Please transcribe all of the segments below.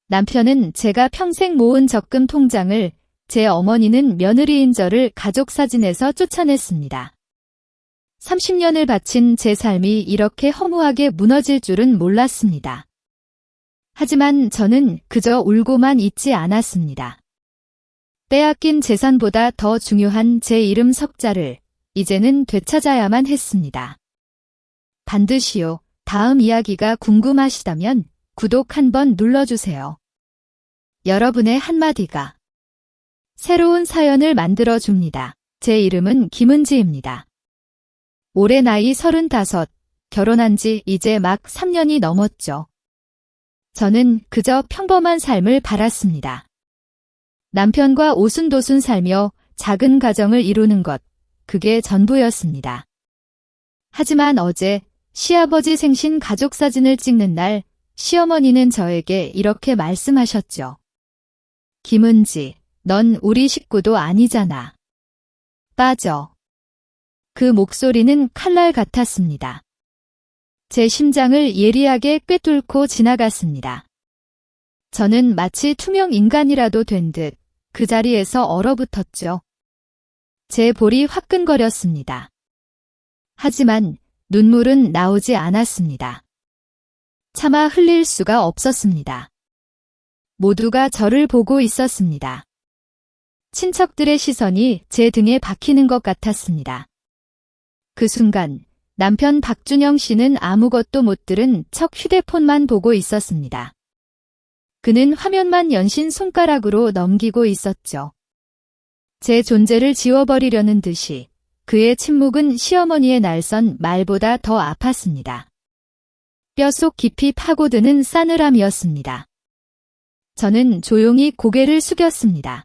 남편은 제가 평생 모은 적금 통장을, 제 어머니는 며느리인 저를 가족 사진에서 쫓아냈습니다. 30년을 바친 제 삶이 이렇게 허무하게 무너질 줄은 몰랐습니다. 하지만 저는 그저 울고만 있지 않았습니다. 빼앗긴 재산보다 더 중요한 제 이름 석자를 이제는 되찾아야만 했습니다. 반드시요. 다음 이야기가 궁금하시다면 구독 한번 눌러주세요. 여러분의 한마디가 새로운 사연을 만들어줍니다. 제 이름은 김은지입니다. 올해 나이 35, 결혼한 지 이제 막 3년이 넘었죠. 저는 그저 평범한 삶을 바랐습니다. 남편과 오순도순 살며 작은 가정을 이루는 것, 그게 전부였습니다. 하지만 어제 시아버지 생신 가족 사진을 찍는 날, 시어머니는 저에게 이렇게 말씀하셨죠. 김은지, 넌 우리 식구도 아니잖아. 빠져. 그 목소리는 칼날 같았습니다. 제 심장을 예리하게 꿰뚫고 지나갔습니다. 저는 마치 투명 인간이라도 된 듯 그 자리에서 얼어붙었죠. 제 볼이 화끈거렸습니다. 하지만 눈물은 나오지 않았습니다. 차마 흘릴 수가 없었습니다. 모두가 저를 보고 있었습니다. 친척들의 시선이 제 등에 박히는 것 같았습니다. 그 순간 남편 박준영 씨는 아무것도 못 들은 척 휴대폰만 보고 있었습니다. 그는 화면만 연신 손가락으로 넘기고 있었죠. 제 존재를 지워버리려는 듯이 그의 침묵은 시어머니의 날선 말보다 더 아팠습니다. 뼛속 깊이 파고드는 싸늘함이었습니다. 저는 조용히 고개를 숙였습니다.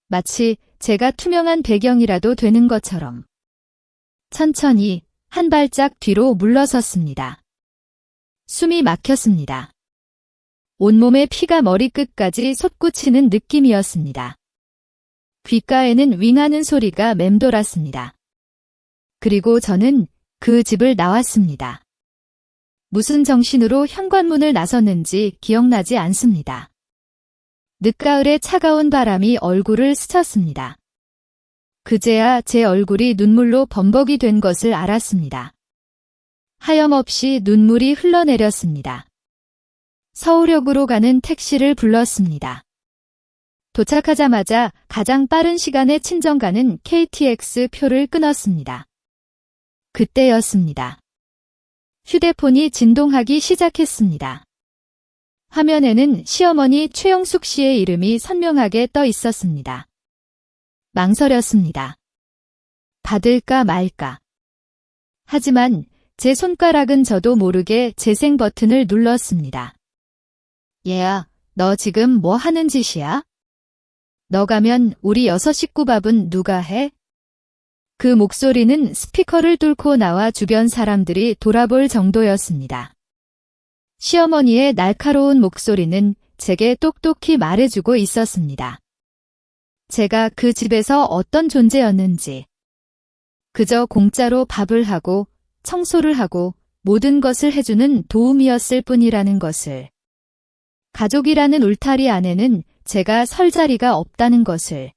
마치 제가 투명한 배경이라도 되는 것처럼. 천천히 한 발짝 뒤로 물러섰습니다. 숨이 막혔습니다. 온몸에 피가 머리끝까지 솟구치는 느낌이었습니다. 귓가에는 윙하는 소리가 맴돌았습니다. 그리고 저는 그 집을 나왔습니다. 무슨 정신으로 현관문을 나섰는지 기억나지 않습니다. 늦가을의 차가운 바람이 얼굴을 스쳤습니다. 그제야 제 얼굴이 눈물로 범벅이 된 것을 알았습니다. 하염없이 눈물이 흘러내렸습니다. 서울역으로 가는 택시를 불렀습니다. 도착하자마자 가장 빠른 시간에 친정 가는 KTX 표를 끊었습니다. 그때였습니다. 휴대폰이 진동하기 시작했습니다. 화면에는 시어머니 최영숙 씨의 이름이 선명하게 떠 있었습니다. 망설였습니다. 받을까 말까. 하지만 제 손가락은 저도 모르게 재생 버튼을 눌렀습니다. 얘야, 너 지금 뭐 하는 짓이야? 너 가면 우리 6 식구 밥은 누가 해? 그 목소리는 스피커를 뚫고 나와 주변 사람들이 돌아볼 정도였습니다. 시어머니의 날카로운 목소리는 제게 똑똑히 말해주고 있었습니다. 제가 그 집에서 어떤 존재였는지, 그저 공짜로 밥을 하고 청소를 하고 모든 것을 해주는 도움이었을 뿐이라는 것을, 가족이라는 울타리 안에는 제가 설 자리가 없다는 것을.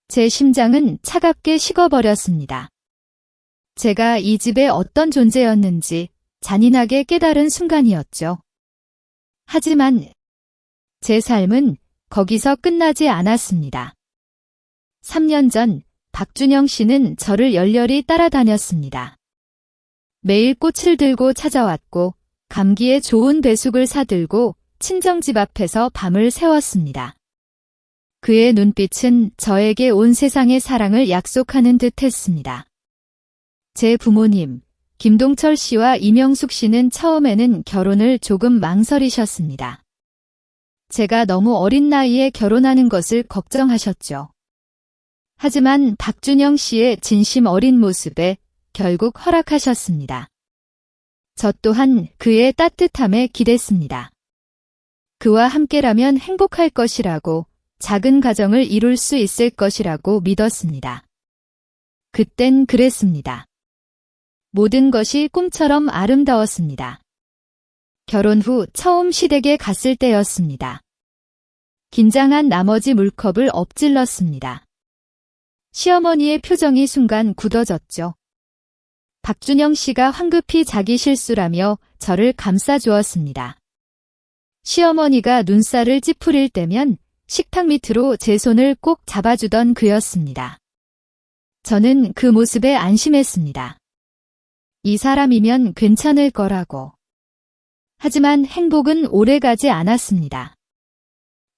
제 심장은 차갑게 식어버렸습니다. 제가 이 집의 어떤 존재였는지 잔인하게 깨달은 순간이었죠. 하지만 제 삶은 거기서 끝나지 않았습니다. 3년 전 박준영 씨는 저를 열렬히 따라다녔습니다. 매일 꽃을 들고 찾아왔고 감기에 좋은 배숙을 사들고 친정집 앞에서 밤을 새웠습니다. 그의 눈빛은 저에게 온 세상의 사랑을 약속하는 듯 했습니다. 제 부모님, 김동철 씨와 이명숙 씨는 처음에는 결혼을 조금 망설이셨습니다. 제가 너무 어린 나이에 결혼하는 것을 걱정하셨죠. 하지만 박준영 씨의 진심 어린 모습에 결국 허락하셨습니다. 저 또한 그의 따뜻함에 기댔습니다. 그와 함께라면 행복할 것이라고, 작은 가정을 이룰 수 있을 것이라고 믿었습니다. 그땐 그랬습니다. 모든 것이 꿈처럼 아름다웠습니다. 결혼 후 처음 시댁에 갔을 때였습니다. 긴장한 나머지 물컵을 엎질렀습니다. 시어머니의 표정이 순간 굳어졌죠. 박준영 씨가 황급히 자기 실수라며 저를 감싸주었습니다. 시어머니가 눈살을 찌푸릴 때면 식탁 밑으로 제 손을 꼭 잡아주던 그였습니다. 저는 그 모습에 안심했습니다. 이 사람이면 괜찮을 거라고. 하지만 행복은 오래가지 않았습니다.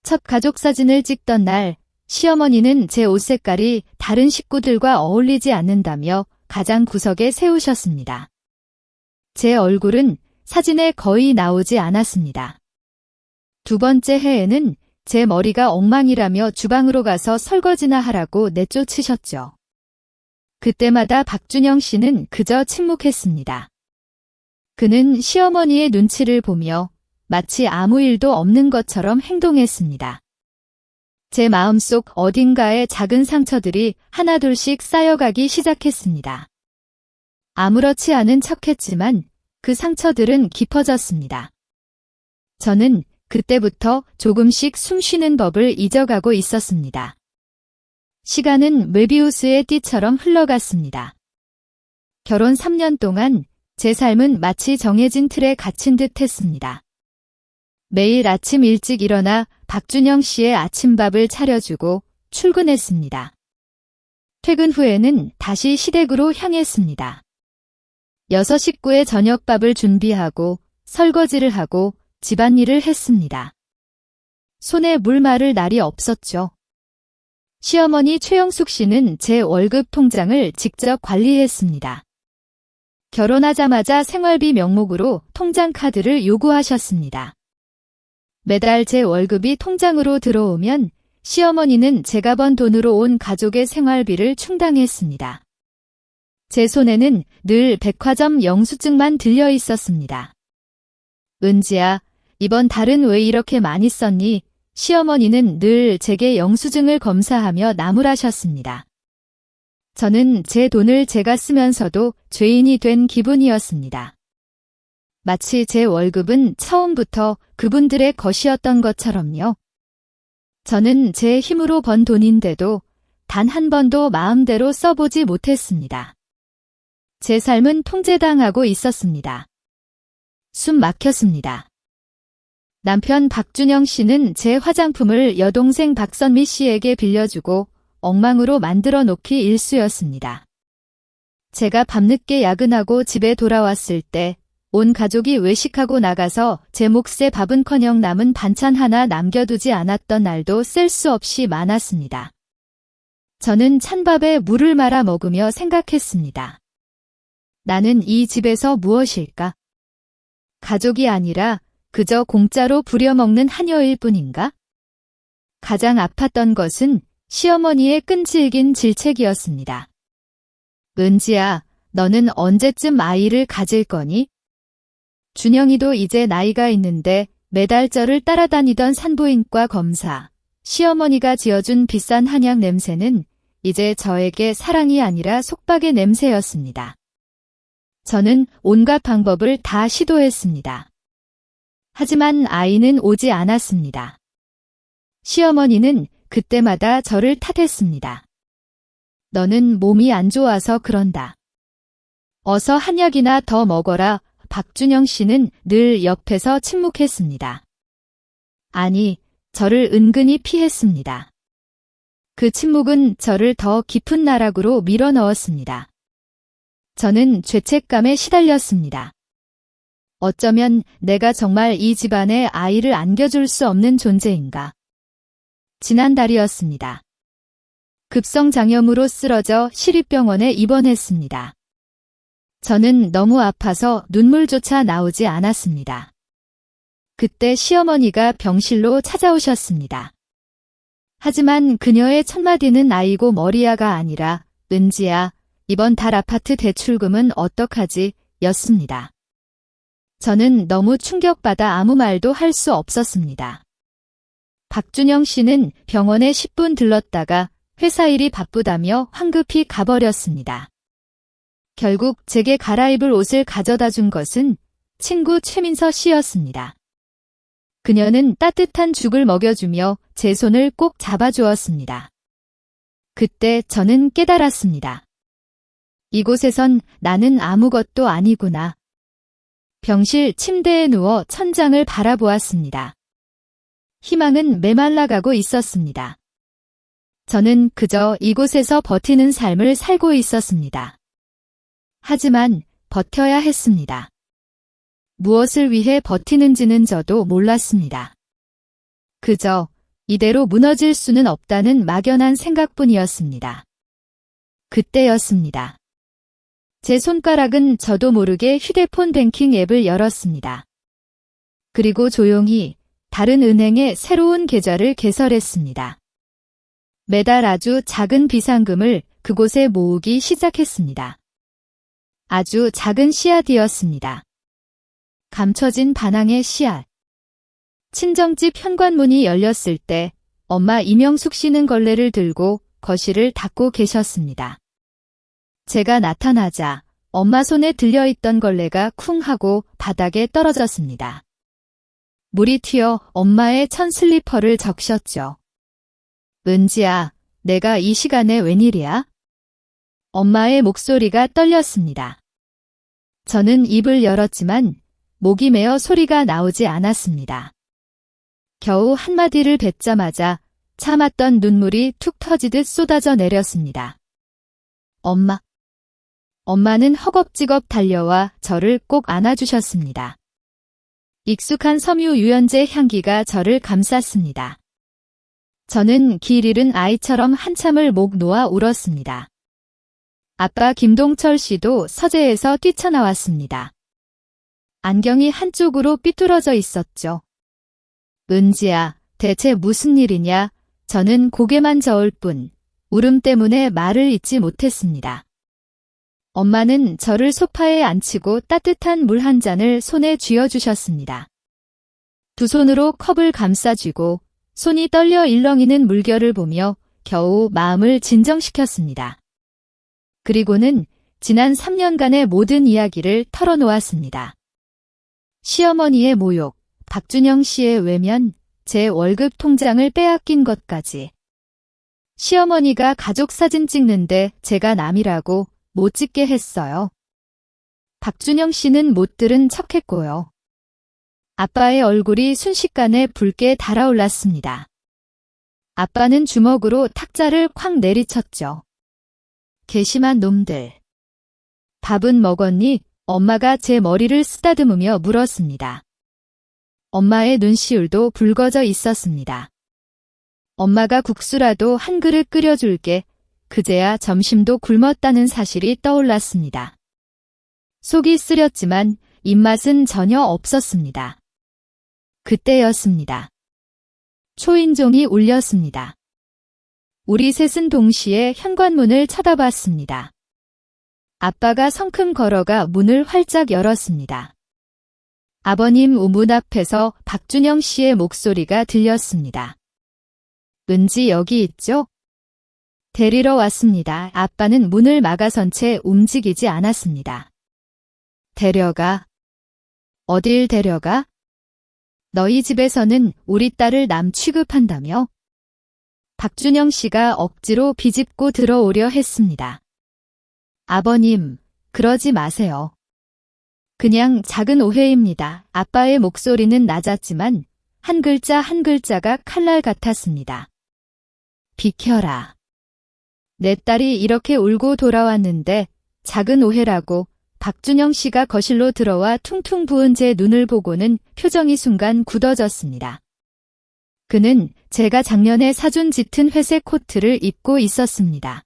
첫 가족 사진을 찍던 날, 시어머니는 제 옷 색깔이 다른 식구들과 어울리지 않는다며 가장 구석에 세우셨습니다. 제 얼굴은 사진에 거의 나오지 않았습니다. 두 번째 해에는 제 머리가 엉망이라며 주방으로 가서 설거지나 하라고 내쫓으셨죠. 그때마다 박준영 씨는 그저 침묵했습니다. 그는 시어머니의 눈치를 보며 마치 아무 일도 없는 것처럼 행동했습니다. 제 마음속 어딘가에 작은 상처들이 하나둘씩 쌓여가기 시작했습니다. 아무렇지 않은 척했지만 그 상처들은 깊어졌습니다. 저는 그때부터 조금씩 숨쉬는 법을 잊어가고 있었습니다. 시간은 메비우스의 띠처럼 흘러갔습니다. 결혼 3년 동안 제 삶은 마치 정해진 틀에 갇힌 듯 했습니다. 매일 아침 일찍 일어나 박준영 씨의 아침밥을 차려주고 출근했습니다. 퇴근 후에는 다시 시댁으로 향했습니다. 6 식구의 저녁밥을 준비하고 설거지를 하고 집안일을 했습니다. 손에 물 마를 날이 없었죠. 시어머니 최영숙 씨는 제 월급 통장을 직접 관리했습니다. 결혼하자마자 생활비 명목으로 통장 카드를 요구하셨습니다. 매달 제 월급이 통장으로 들어오면 시어머니는 제가 번 돈으로 온 가족의 생활비를 충당했습니다. 제 손에는 늘 백화점 영수증만 들려 있었습니다. 은지야, 이번 달은 왜 이렇게 많이 썼니? 시어머니는 늘 제게 영수증을 검사하며 나무라셨습니다. 저는 제 돈을 제가 쓰면서도 죄인이 된 기분이었습니다. 마치 제 월급은 처음부터 그분들의 것이었던 것처럼요. 저는 제 힘으로 번 돈인데도 단 한 번도 마음대로 써보지 못했습니다. 제 삶은 통제당하고 있었습니다. 숨 막혔습니다. 남편 박준영 씨는 제 화장품을 여동생 박선미 씨에게 빌려주고 엉망으로 만들어 놓기 일쑤였습니다. 제가 밤늦게 야근하고 집에 돌아왔을 때 온 가족이 외식하고 나가서 제 몫의 밥은커녕 남은 반찬 하나 남겨두지 않았던 날도 셀 수 없이 많았습니다. 저는 찬밥에 물을 말아 먹으며 생각했습니다. 나는 이 집에서 무엇일까? 가족이 아니라 그저 공짜로 부려먹는 하녀일 뿐인가? 가장 아팠던 것은 시어머니의 끈질긴 질책이었습니다. 은지야, 너는 언제쯤 아이를 가질 거니? 준영이도 이제 나이가 있는데 매달 저를 따라다니던 산부인과 검사, 시어머니가 지어준 비싼 한약 냄새는 이제 저에게 사랑이 아니라 속박의 냄새였습니다. 저는 온갖 방법을 다 시도했습니다. 하지만 아이는 오지 않았습니다. 시어머니는 그때마다 저를 탓했습니다. 너는 몸이 안 좋아서 그런다. 어서 한약이나 더 먹어라. 박준영 씨는 늘 옆에서 침묵했습니다. 아니, 저를 은근히 피했습니다. 그 침묵은 저를 더 깊은 나락으로 밀어넣었습니다. 저는 죄책감에 시달렸습니다. 어쩌면 내가 정말 이 집안에 아이를 안겨줄 수 없는 존재인가. 지난달이었습니다. 급성장염으로 쓰러져 시립병원에 입원했습니다. 저는 너무 아파서 눈물조차 나오지 않았습니다. 그때 시어머니가 병실로 찾아오셨습니다. 하지만 그녀의 첫 마디는 아이고 머리야가 아니라 은지야, 이번 달 아파트 대출금은 어떡하지? 였습니다. 저는 너무 충격받아 아무 말도 할 수 없었습니다. 박준영 씨는 병원에 10분 들렀다가 회사 일이 바쁘다며 황급히 가버렸습니다. 결국 제게 갈아입을 옷을 가져다 준 것은 친구 최민서 씨였습니다. 그녀는 따뜻한 죽을 먹여주며 제 손을 꼭 잡아주었습니다. 그때 저는 깨달았습니다. 이곳에선 나는 아무것도 아니구나. 병실 침대에 누워 천장을 바라보았습니다. 희망은 메말라가고 있었습니다. 저는 그저 이곳에서 버티는 삶을 살고 있었습니다. 하지만 버텨야 했습니다. 무엇을 위해 버티는지는 저도 몰랐습니다. 그저 이대로 무너질 수는 없다는 막연한 생각뿐이었습니다. 그때였습니다. 제 손가락은 저도 모르게 휴대폰 뱅킹 앱을 열었습니다. 그리고 조용히 다른 은행에 새로운 계좌를 개설했습니다. 매달 아주 작은 비상금을 그곳에 모으기 시작했습니다. 아주 작은 씨앗이었습니다. 감춰진 반항의 씨앗. 친정집 현관문이 열렸을 때 엄마 이명숙 씨는 걸레를 들고 거실을 닦고 계셨습니다. 제가 나타나자 엄마 손에 들려있던 걸레가 쿵 하고 바닥에 떨어졌습니다. 물이 튀어 엄마의 천 슬리퍼를 적셨죠. 은지야, 내가 이 시간에 웬일이야? 엄마의 목소리가 떨렸습니다. 저는 입을 열었지만 목이 메어 소리가 나오지 않았습니다. 겨우 한마디를 뱉자마자 참았던 눈물이 툭 터지듯 쏟아져 내렸습니다. 엄마. 엄마는 허겁지겁 달려와 저를 꼭 안아주셨습니다. 익숙한 섬유 유연제 향기가 저를 감쌌습니다. 저는 길 잃은 아이처럼 한참을 목 놓아 울었습니다. 아빠 김동철 씨도 서재에서 뛰쳐나왔습니다. 안경이 한쪽으로 삐뚤어져 있었죠. 은지야, 대체 무슨 일이냐? 저는 고개만 저을 뿐 울음 때문에 말을 잇지 못했습니다. 엄마는 저를 소파에 앉히고 따뜻한 물 한 잔을 손에 쥐어주셨습니다. 두 손으로 컵을 감싸쥐고 손이 떨려 일렁이는 물결을 보며 겨우 마음을 진정시켰습니다. 그리고는 지난 3년간의 모든 이야기를 털어놓았습니다. 시어머니의 모욕, 박준영 씨의 외면, 제 월급 통장을 빼앗긴 것까지. 시어머니가 가족 사진 찍는데 제가 남이라고 못 찍게 했어요. 박준영 씨는 못 들은 척했고요. 아빠의 얼굴이 순식간에 붉게 달아올랐습니다. 아빠는 주먹으로 탁자를 콱 내리쳤죠. 괘씸한 놈들. 밥은 먹었니? 엄마가 제 머리를 쓰다듬으며 물었습니다. 엄마의 눈시울도 붉어져 있었습니다. 엄마가 국수라도 한 그릇 끓여줄게. 그제야 점심도 굶었다는 사실이 떠올랐습니다. 속이 쓰렸지만 입맛은 전혀 없었습니다. 그때였습니다. 초인종이 울렸습니다. 우리 셋은 동시에 현관문을 쳐다봤습니다. 아빠가 성큼 걸어가 문을 활짝 열었습니다. 아버님 우문 앞에서 박준영 씨의 목소리가 들렸습니다. 은지 여기 있죠? 데리러 왔습니다. 아빠는 문을 막아선 채 움직이지 않았습니다. 데려가? 어딜 데려가? 너희 집에서는 우리 딸을 남 취급한다며? 박준영 씨가 억지로 비집고 들어오려 했습니다. 아버님, 그러지 마세요. 그냥 작은 오해입니다. 아빠의 목소리는 낮았지만 한 글자 한 글자가 칼날 같았습니다. 비켜라. 내 딸이 이렇게 울고 돌아왔는데 작은 오해라고. 박준영 씨가 거실로 들어와 퉁퉁 부은 제 눈을 보고는 표정이 순간 굳어졌습니다. 그는 제가 작년에 사준 짙은 회색 코트를 입고 있었습니다.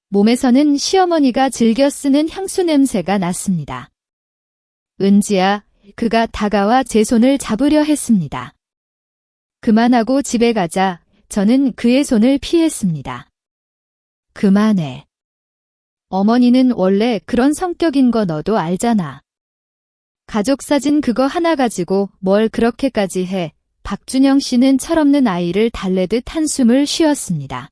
몸에서는 시어머니가 즐겨 쓰는 향수 냄새가 났습니다. 은지야, 그가 다가와 제 손을 잡으려 했습니다. 그만하고 집에 가자. 저는 그의 손을 피했습니다. 그만해. 어머니는 원래 그런 성격인 거 너도 알잖아. 가족사진 그거 하나 가지고 뭘 그렇게까지 해. 박준영 씨는 철없는 아이를 달래듯 한숨을 쉬었습니다.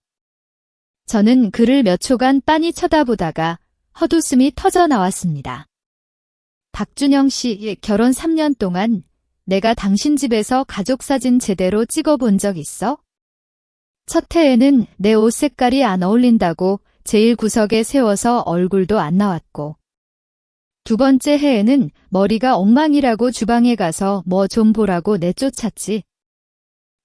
저는 그를 몇 초간 빤히 쳐다보다가 헛웃음이 터져 나왔습니다. 박준영 씨, 결혼 3년 동안 내가 당신 집에서 가족사진 제대로 찍어본 적 있어? 첫 해에는 내 옷 색깔이 안 어울린다고 제일 구석에 세워서 얼굴도 안 나왔고, 두 번째 해에는 머리가 엉망이라고 주방에 가서 뭐 좀 보라고 내쫓았지.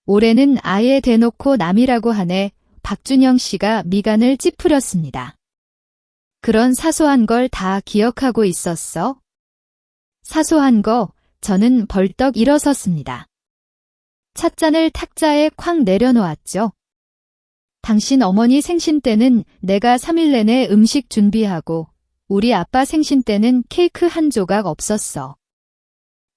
올해는 아예 대놓고 남이라고 하네. 박준영 씨가 미간을 찌푸렸습니다. 그런 사소한 걸 다 기억하고 있었어? 사소한 거, 저는 벌떡 일어섰습니다. 찻잔을 탁자에 쾅 내려놓았죠. 당신 어머니 생신 때는 내가 3일 내내 음식 준비하고 우리 아빠 생신 때는 케이크 한 조각 없었어.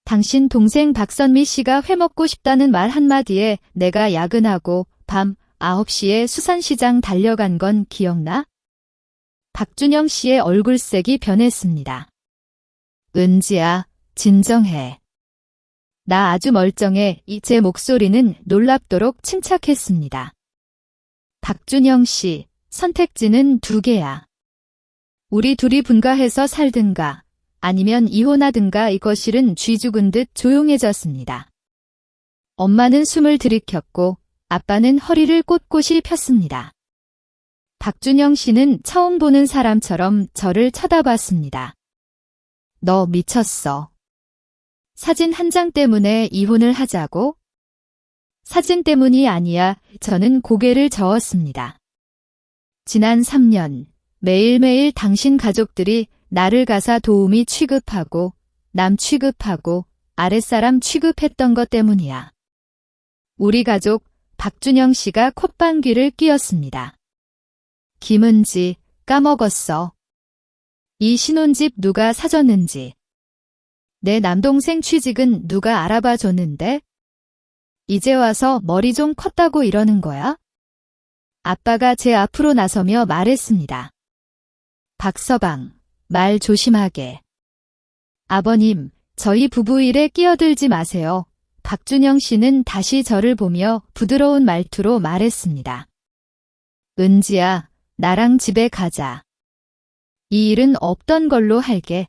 당신 동생 박선미 씨가 회 먹고 싶다는 말 한마디에 내가 야근하고 밤 9시에 수산시장 달려간 건 기억나? 박준영 씨의 얼굴색이 변했습니다. 은지야, 진정해. 나 아주 멀쩡해. 제 목소리는 놀랍도록 침착했습니다. 박준영 씨, 선택지는 두 개야. 우리 둘이 분가해서 살든가 아니면 이혼하든가. 이거 실은 쥐 죽은 듯 조용해졌습니다. 엄마는 숨을 들이켰고 아빠는 허리를 꼿꼿이 폈습니다. 박준영 씨는 처음 보는 사람처럼 저를 쳐다봤습니다. 너 미쳤어. 사진 한 장 때문에 이혼을 하자고? 사진 때문이 아니야. 저는 고개를 저었습니다. 지난 3년 매일매일 당신 가족들이 나를 가사 도우미 취급하고 남 취급하고 아랫사람 취급했던 것 때문이야. 우리 가족 박준영 씨가 콧방귀를 뀌었습니다. 김은지, 까먹었어. 이 신혼집 누가 사줬는지. 내 남동생 취직은 누가 알아봐 줬는데? 이제 와서 머리 좀 컸다고 이러는 거야? 아빠가 제 앞으로 나서며 말했습니다. 박서방, 말 조심하게. 아버님, 저희 부부 일에 끼어들지 마세요. 박준영 씨는 다시 저를 보며 부드러운 말투로 말했습니다. 은지야, 나랑 집에 가자. 이 일은 없던 걸로 할게.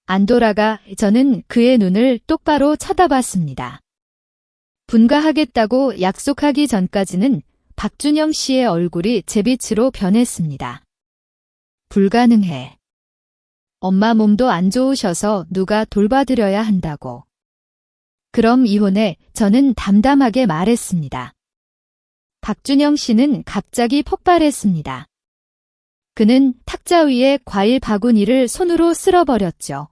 안 돌아가. 저는 그의 눈을 똑바로 쳐다봤습니다. 분가하겠다고 약속하기 전까지는 박준영 씨의 얼굴이 제빛으로 변했습니다. 불가능해. 엄마 몸도 안 좋으셔서 누가 돌봐드려야 한다고. 그럼 이혼해. 저는 담담하게 말했습니다. 박준영 씨는 갑자기 폭발했습니다. 그는 탁자 위에 과일 바구니를 손으로 쓸어버렸죠.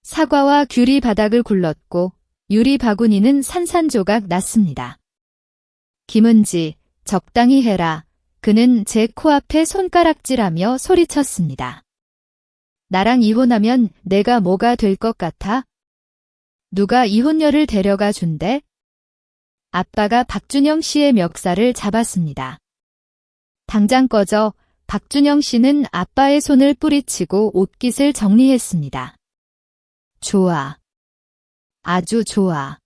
사과와 귤이 바닥을 굴렀고 유리 바구니는 산산조각 났습니다. 김은지, 적당히 해라. 그는 제 코앞에 손가락질하며 소리쳤습니다. 나랑 이혼하면 내가 뭐가 될 것 같아? 누가 이혼녀를 데려가 준대? 아빠가 박준영 씨의 멱살을 잡았습니다. 당장 꺼져. 박준영 씨는 아빠의 손을 뿌리치고 옷깃을 정리했습니다. 좋아. 아주 좋아.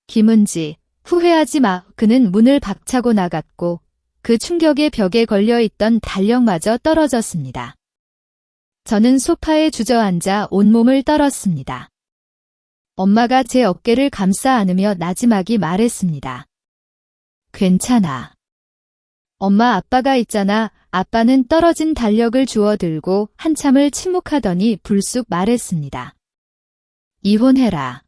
김은지, 후회하지 마. 그는 문을 박차고 나갔고 그 충격에 벽에 걸려있던 달력마저 떨어졌습니다. 저는 소파에 주저앉아 온몸을 떨었습니다. 엄마가 제 어깨를 감싸 안으며 나지막이 말했습니다. 괜찮아. 엄마, 아빠가 있잖아. 아빠는 떨어진 달력을 주워들고 한참을 침묵하더니 불쑥 말했습니다. 이혼해라.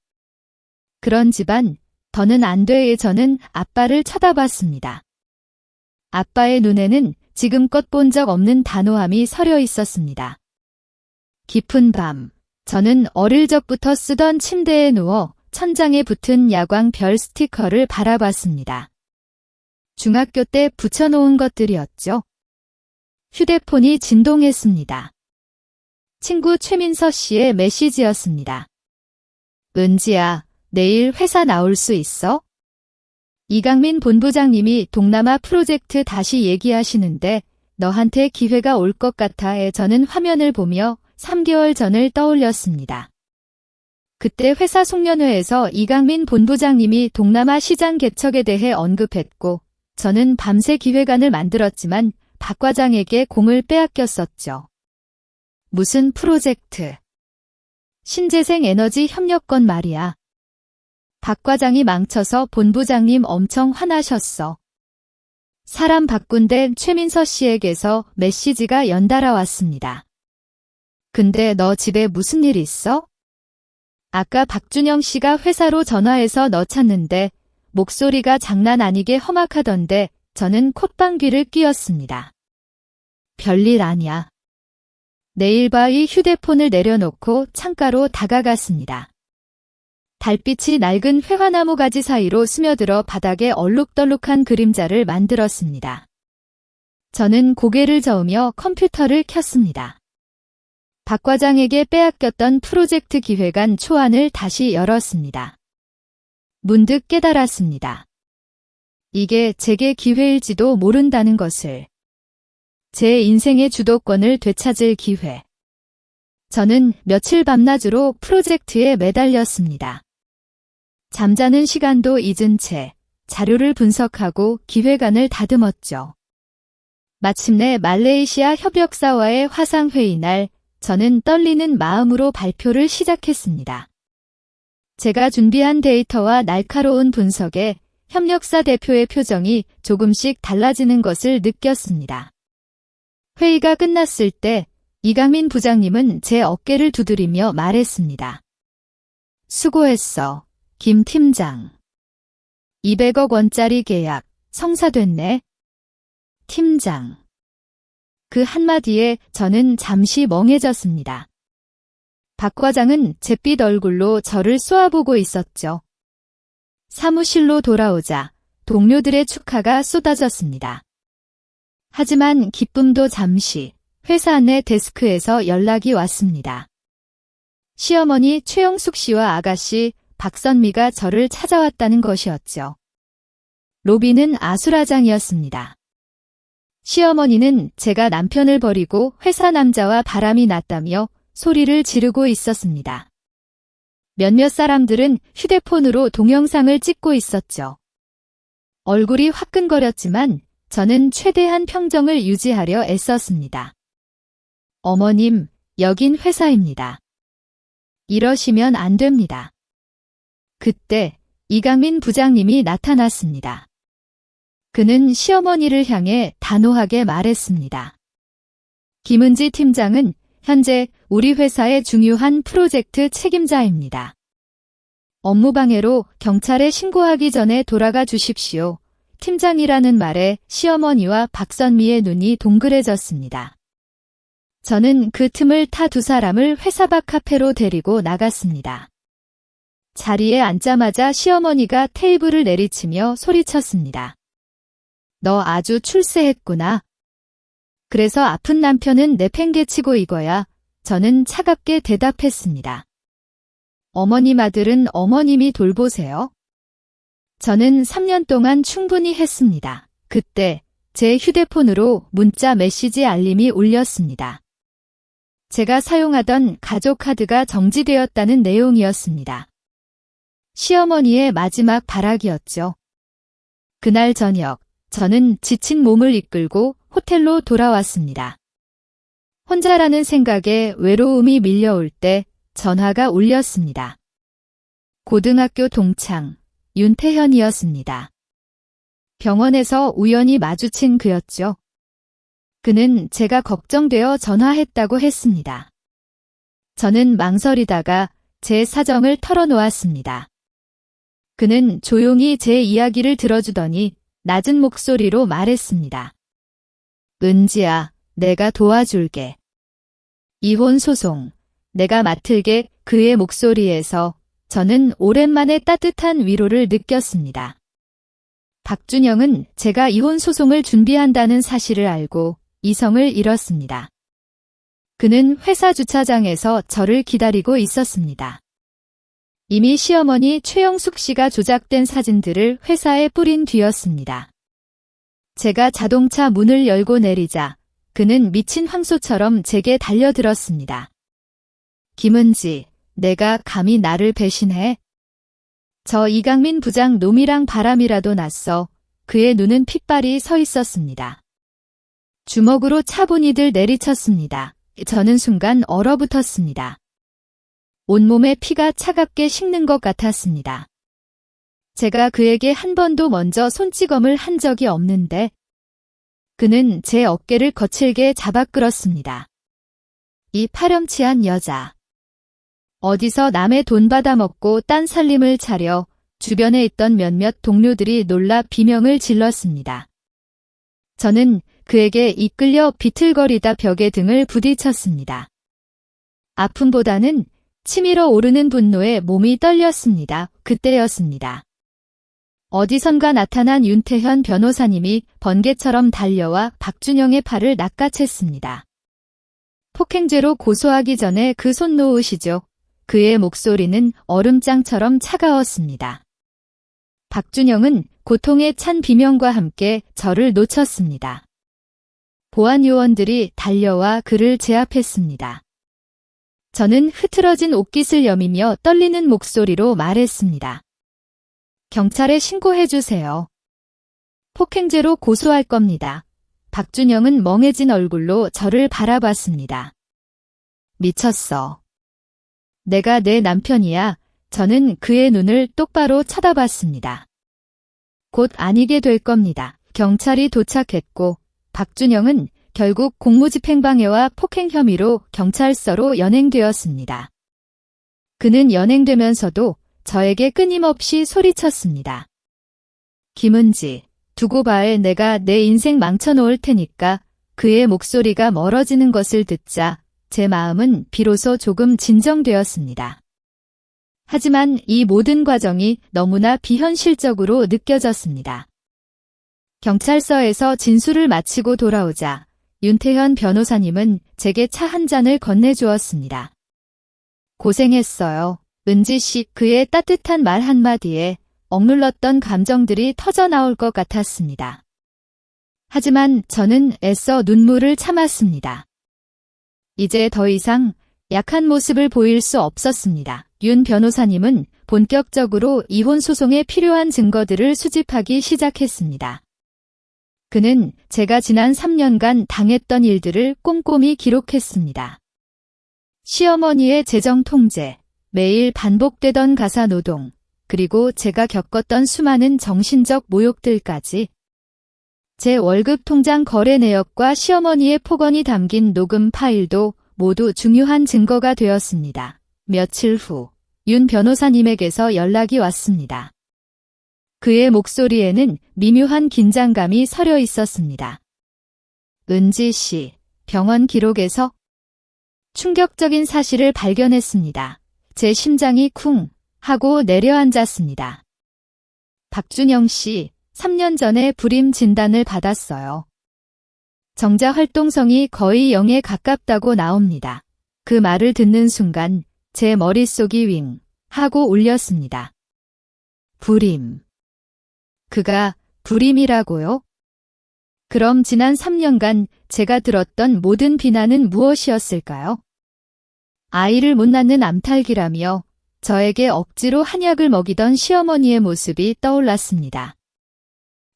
그런 집안, 더는 안 돼. 저는 아빠를 쳐다봤습니다. 아빠의 눈에는 지금껏 본 적 없는 단호함이 서려 있었습니다. 깊은 밤, 저는 어릴 적부터 쓰던 침대에 누워 천장에 붙은 야광 별 스티커를 바라봤습니다. 중학교 때 붙여놓은 것들이었죠. 휴대폰이 진동했습니다. 친구 최민서 씨의 메시지였습니다. 은지야, 내일 회사 나올 수 있어? 이강민 본부장님이 동남아 프로젝트 다시 얘기하시는데 너한테 기회가 올 것 같아. 저는 화면을 보며 3개월 전을 떠올렸습니다. 그때 회사 송년회에서 이강민 본부장님이 동남아 시장 개척에 대해 언급했고 저는 밤새 기획안을 만들었지만 박 과장에게 공을 빼앗겼었죠. 무슨 프로젝트? 신재생 에너지 협력건 말이야. 박 과장이 망쳐서 본부장님 엄청 화나셨어. 사람 바꾼데 최민서 씨에게서 메시지가 연달아 왔습니다. 근데 너 집에 무슨 일 있어? 아까 박준영 씨가 회사로 전화해서 너 찾는데 목소리가 장난 아니게 험악하던데 저는 콧방귀를 뀌었습니다. 별일 아니야. 내일 봐. 이 휴대폰을 내려놓고 창가로 다가갔습니다. 달빛이 낡은 회화나무 가지 사이로 스며들어 바닥에 얼룩덜룩한 그림자를 만들었습니다. 저는 고개를 저으며 컴퓨터를 켰습니다. 박 과장에게 빼앗겼던 프로젝트 기획안 초안을 다시 열었습니다. 문득 깨달았습니다. 이게 제게 기회일지도 모른다는 것을. 제 인생의 주도권을 되찾을 기회. 저는 며칠 밤낮으로 프로젝트에 매달렸습니다. 잠자는 시간도 잊은 채 자료를 분석하고 기획안을 다듬었죠. 마침내 말레이시아 협력사와의 화상회의 날 저는 떨리는 마음으로 발표를 시작했습니다. 제가 준비한 데이터와 날카로운 분석에 협력사 대표의 표정이 조금씩 달라지는 것을 느꼈습니다. 회의가 끝났을 때 이강민 부장님은 제 어깨를 두드리며 말했습니다. 수고했어, 김 팀장. 200억 원짜리 계약 성사됐네. 팀장. 그 한마디에 저는 잠시 멍해졌습니다. 박 과장은 잿빛 얼굴로 저를 쏘아보고 있었죠. 사무실로 돌아오자 동료들의 축하가 쏟아졌습니다. 하지만 기쁨도 잠시 회사 안내 데스크에서 연락이 왔습니다. 시어머니 최영숙 씨와 아가씨 박선미가 저를 찾아왔다는 것이었죠. 로비는 아수라장이었습니다. 시어머니는 제가 남편을 버리고 회사 남자와 바람이 났다며 소리를 지르고 있었습니다. 몇몇 사람들은 휴대폰으로 동영상을 찍고 있었죠. 얼굴이 화끈거렸지만 저는 최대한 평정을 유지하려 애썼습니다. 어머님, 여긴 회사입니다. 이러시면 안 됩니다. 그때 이강민 부장님이 나타났습니다. 그는 시어머니를 향해 단호하게 말했습니다. 김은지 팀장은 현재 우리 회사의 중요한 프로젝트 책임자입니다. 업무방해로 경찰에 신고하기 전에 돌아가 주십시오. 팀장이라는 말에 시어머니와 박선미의 눈이 동그래졌습니다. 저는 그 틈을 타 두 사람을 회사 밖 카페로 데리고 나갔습니다. 자리에 앉자마자 시어머니가 테이블을 내리치며 소리쳤습니다. 너 아주 출세했구나. 그래서 아픈 남편은 내팽개치고 이거야. 저는 차갑게 대답했습니다. 어머님 아들은 어머님이 돌보세요. 저는 3년 동안 충분히 했습니다. 그때 제 휴대폰으로 문자 메시지 알림이 울렸습니다. 제가 사용하던 가족 카드가 정지되었다는 내용이었습니다. 시어머니의 마지막 발악이었죠. 그날 저녁, 저는 지친 몸을 이끌고 호텔로 돌아왔습니다. 혼자라는 생각에 외로움이 밀려올 때 전화가 울렸습니다. 고등학교 동창 윤태현이었습니다. 병원에서 우연히 마주친 그였죠. 그는 제가 걱정되어 전화했다고 했습니다. 저는 망설이다가 제 사정을 털어놓았습니다. 그는 조용히 제 이야기를 들어주더니 낮은 목소리로 말했습니다. 은지야, 내가 도와줄게. 이혼 소송, 내가 맡을게. 그의 목소리에서 저는 오랜만에 따뜻한 위로를 느꼈습니다. 박준영은 제가 이혼 소송을 준비한다는 사실을 알고 이성을 잃었습니다. 그는 회사 주차장에서 저를 기다리고 있었습니다. 이미 시어머니 최영숙 씨가 조작된 사진들을 회사에 뿌린 뒤였습니다. 제가 자동차 문을 열고 내리자 그는 미친 황소처럼 제게 달려들었습니다. 김은지, 내가 감히 나를 배신해? 저 이강민 부장 놈이랑 바람이라도 났어. 그의 눈은 핏발이 서 있었습니다. 주먹으로 차분히들 내리쳤습니다. 저는 순간 얼어붙었습니다. 온몸에 피가 차갑게 식는 것 같았습니다. 제가 그에게 한 번도 먼저 손찌검을 한 적이 없는데 그는 제 어깨를 거칠게 잡아 끌었습니다. 이 파렴치한 여자. 어디서 남의 돈 받아먹고 딴 살림을 차려 주변에 있던 몇몇 동료들이 놀라 비명을 질렀습니다. 저는 그에게 이끌려 비틀거리다 벽에 등을 부딪혔습니다. 아픔보다는 치밀어 오르는 분노에 몸이 떨렸습니다. 그때였습니다. 어디선가 나타난 윤태현 변호사님이 번개처럼 달려와 박준영의 팔을 낚아챘습니다. 폭행죄로 고소하기 전에 그 손 놓으시죠. 그의 목소리는 얼음장처럼 차가웠습니다. 박준영은 고통에 찬 비명과 함께 저를 놓쳤습니다. 보안 요원들이 달려와 그를 제압했습니다. 저는 흐트러진 옷깃을 여미며 떨리는 목소리로 말했습니다. 경찰에 신고해주세요. 폭행죄로 고소할 겁니다. 박준영은 멍해진 얼굴로 저를 바라봤습니다. 미쳤어. 내가 내 남편이야. 저는 그의 눈을 똑바로 쳐다봤습니다. 곧 아니게 될 겁니다. 경찰이 도착했고 박준영은 결국 공무집행방해와 폭행 혐의로 경찰서로 연행되었습니다. 그는 연행되면서도 저에게 끊임없이 소리쳤습니다. 김은지, 두고 봐에 내가 내 인생 망쳐놓을 테니까. 그의 목소리가 멀어지는 것을 듣자 제 마음은 비로소 조금 진정되었습니다. 하지만 이 모든 과정이 너무나 비현실적으로 느껴졌습니다. 경찰서에서 진술을 마치고 돌아오자 윤태현 변호사님은 제게 차 한 잔을 건네주었습니다. 고생했어요. 은지 씨. 그의 따뜻한 말 한마디에 억눌렀던 감정들이 터져나올 것 같았습니다. 하지만 저는 애써 눈물을 참았습니다. 이제 더 이상 약한 모습을 보일 수 없었습니다. 윤 변호사님은 본격적으로 이혼 소송에 필요한 증거들을 수집하기 시작했습니다. 그는 제가 지난 3년간 당했던 일들을 꼼꼼히 기록했습니다. 시어머니의 재정 통제, 매일 반복되던 가사 노동, 그리고 제가 겪었던 수많은 정신적 모욕들까지. 제 월급 통장 거래 내역과 시어머니의 폭언이 담긴 녹음 파일도 모두 중요한 증거가 되었습니다. 며칠 후 윤 변호사님에게서 연락이 왔습니다. 그의 목소리에는 미묘한 긴장감이 서려 있었습니다. 은지 씨, 병원 기록에서 충격적인 사실을 발견했습니다. 제 심장이 쿵 하고 내려앉았습니다. 박준영 씨, 3년 전에 불임 진단을 받았어요. 정자 활동성이 거의 0에 가깝다고 나옵니다. 그 말을 듣는 순간 제 머릿속이 윙 하고 울렸습니다. 불임. 그가 불임이라고요? 그럼 지난 3년간 제가 들었던 모든 비난은 무엇이었을까요? 아이를 못 낳는 암탈기라며 저에게 억지로 한약을 먹이던 시어머니의 모습이 떠올랐습니다.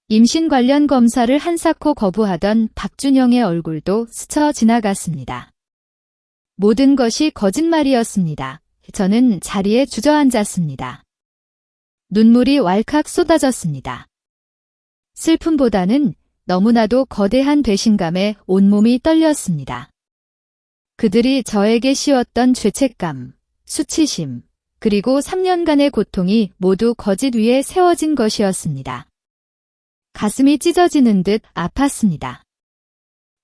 임신 관련 검사를 한사코 거부하던 박준영의 얼굴도 스쳐 지나갔습니다. 모든 것이 거짓말이었습니다. 저는 자리에 주저앉았습니다. 눈물이 왈칵 쏟아졌습니다. 슬픔보다는 너무나도 거대한 배신감에 온몸이 떨렸습니다. 그들이 저에게 씌웠던 죄책감, 수치심, 그리고 3년간의 고통이 모두 거짓 위에 세워진 것이었습니다. 가슴이 찢어지는 듯 아팠습니다.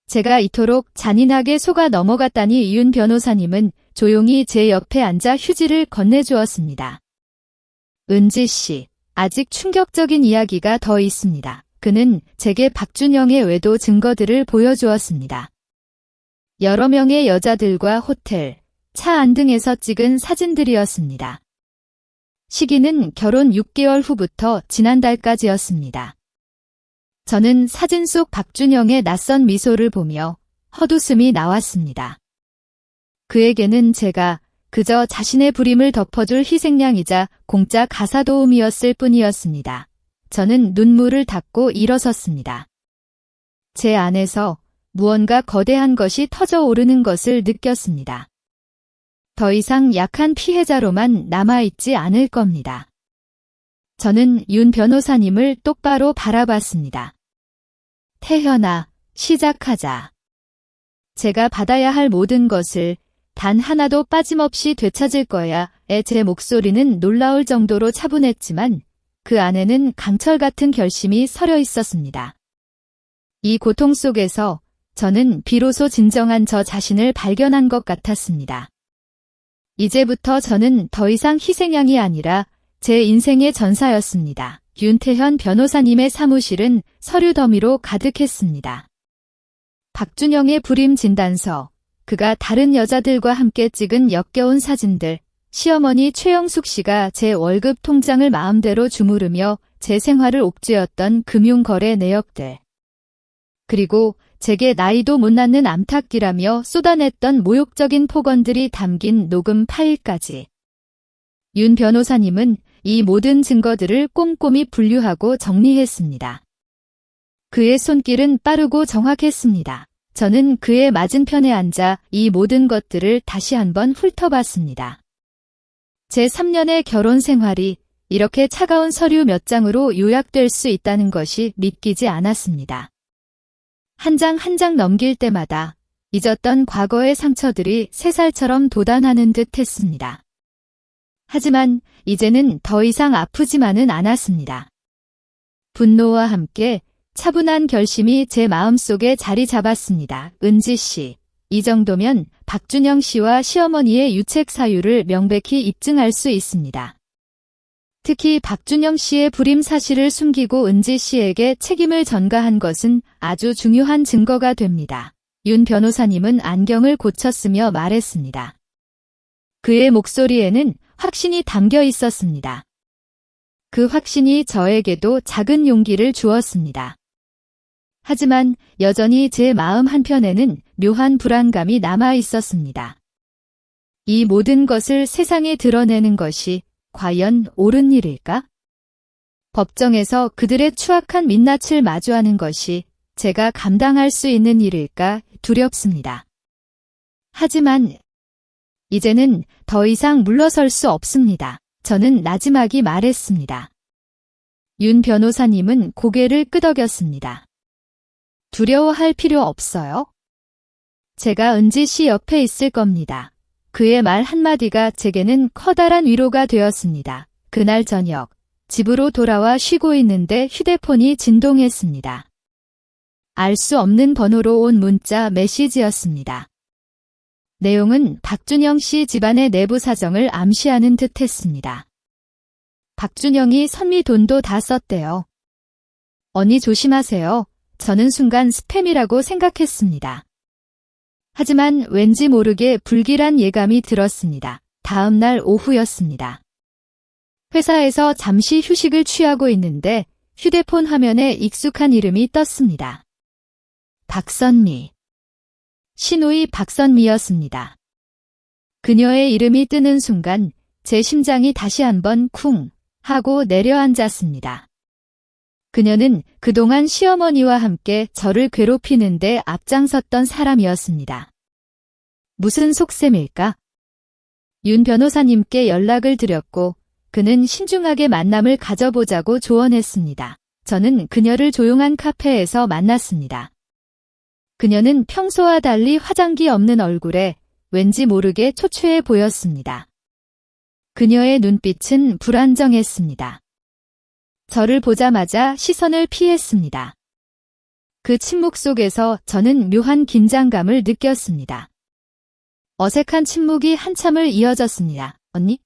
제가 이토록 잔인하게 속아 넘어갔다니. 윤 변호사님은 조용히 제 옆에 앉아 휴지를 건네주었습니다. 은지 씨, 아직 충격적인 이야기가 더 있습니다. 그는 제게 박준영의 외도 증거들을 보여주었습니다. 여러 명의 여자들과 호텔, 차 안 등에서 찍은 사진들이었습니다. 시기는 결혼 6개월 후부터 지난달까지였습니다. 저는 사진 속 박준영의 낯선 미소를 보며 헛웃음이 나왔습니다. 그에게는 제가 그저 자신의 불임을 덮어줄 희생양이자 공짜 가사도우미였을 뿐이었습니다. 저는 눈물을 닦고 일어섰습니다. 제 안에서 무언가 거대한 것이 터져 오르는 것을 느꼈습니다. 더 이상 약한 피해자로만 남아있지 않을 겁니다. 저는 윤 변호사님을 똑바로 바라봤습니다. 태현아, 시작하자. 제가 받아야 할 모든 것을 단 하나도 빠짐없이 되찾을 거야의 제 목소리는 놀라울 정도로 차분했지만 그 안에는 강철 같은 결심이 서려 있었습니다. 이 고통 속에서 저는 비로소 진정한 저 자신을 발견한 것 같았습니다. 이제부터 저는 더 이상 희생양이 아니라 제 인생의 전사였습니다. 윤태현 변호사님의 사무실은 서류 더미로 가득했습니다. 박준영의 불임 진단서, 그가 다른 여자들과 함께 찍은 역겨운 사진들, 시어머니 최영숙 씨가 제 월급 통장을 마음대로 주무르며 제 생활을 옥죄었던 금융거래 내역들. 그리고 제게 나이도 못 낳는 암탉기라며 쏟아냈던 모욕적인 폭언들이 담긴 녹음 파일까지. 윤 변호사님은 이 모든 증거들을 꼼꼼히 분류하고 정리했습니다. 그의 손길은 빠르고 정확했습니다. 저는 그의 맞은편에 앉아 이 모든 것들을 다시 한번 훑어봤습니다. 제 3년의 결혼 생활이 이렇게 차가운 서류 몇 장으로 요약될 수 있다는 것이 믿기지 않았습니다. 한 장 한 장 넘길 때마다 잊었던 과거의 상처들이 새살처럼 돋아나는 듯 했습니다. 하지만 이제는 더 이상 아프지만은 않았습니다. 분노와 함께 차분한 결심이 제 마음속에 자리 잡았습니다. 은지 씨, 이 정도면 박준영 씨와 시어머니의 유책 사유를 명백히 입증할 수 있습니다. 특히 박준영 씨의 불임 사실을 숨기고 은지 씨에게 책임을 전가한 것은 아주 중요한 증거가 됩니다. 윤 변호사님은 안경을 고쳤으며 말했습니다. 그의 목소리에는 확신이 담겨 있었습니다. 그 확신이 저에게도 작은 용기를 주었습니다. 하지만 여전히 제 마음 한편에는 묘한 불안감이 남아 있었습니다. 이 모든 것을 세상에 드러내는 것이 과연 옳은 일일까? 법정에서 그들의 추악한 민낯을 마주하는 것이 제가 감당할 수 있는 일일까 두렵습니다. 하지만 이제는 더 이상 물러설 수 없습니다. 저는 나지막이 말했습니다. 윤 변호사님은 고개를 끄덕였습니다. 두려워할 필요 없어요. 제가 은지 씨 옆에 있을 겁니다. 그의 말 한마디가 제게는 커다란 위로가 되었습니다. 그날 저녁, 집으로 돌아와 쉬고 있는데 휴대폰이 진동했습니다. 알 수 없는 번호로 온 문자 메시지였습니다. 내용은 박준영 씨 집안의 내부 사정을 암시하는 듯 했습니다. 박준영이 선미 돈도 다 썼대요. 언니 조심하세요. 저는 순간 스팸이라고 생각했습니다. 하지만 왠지 모르게 불길한 예감이 들었습니다. 다음 날 오후였습니다. 회사에서 잠시 휴식을 취하고 있는데 휴대폰 화면에 익숙한 이름이 떴습니다. 박선미. 신우이 박선미였습니다. 그녀의 이름이 뜨는 순간 제 심장이 다시 한번 쿵 하고 내려앉았습니다. 그녀는 그동안 시어머니와 함께 저를 괴롭히는데 앞장섰던 사람이었습니다. 무슨 속셈일까? 윤 변호사님께 연락을 드렸고 그는 신중하게 만남을 가져보자고 조언했습니다. 저는 그녀를 조용한 카페에서 만났습니다. 그녀는 평소와 달리 화장기 없는 얼굴에 왠지 모르게 초췌해 보였습니다. 그녀의 눈빛은 불안정했습니다. 저를 보자마자 시선을 피했습니다. 그 침묵 속에서 저는 묘한 긴장감을 느꼈습니다. 어색한 침묵이 한참을 이어졌습니다. 언니?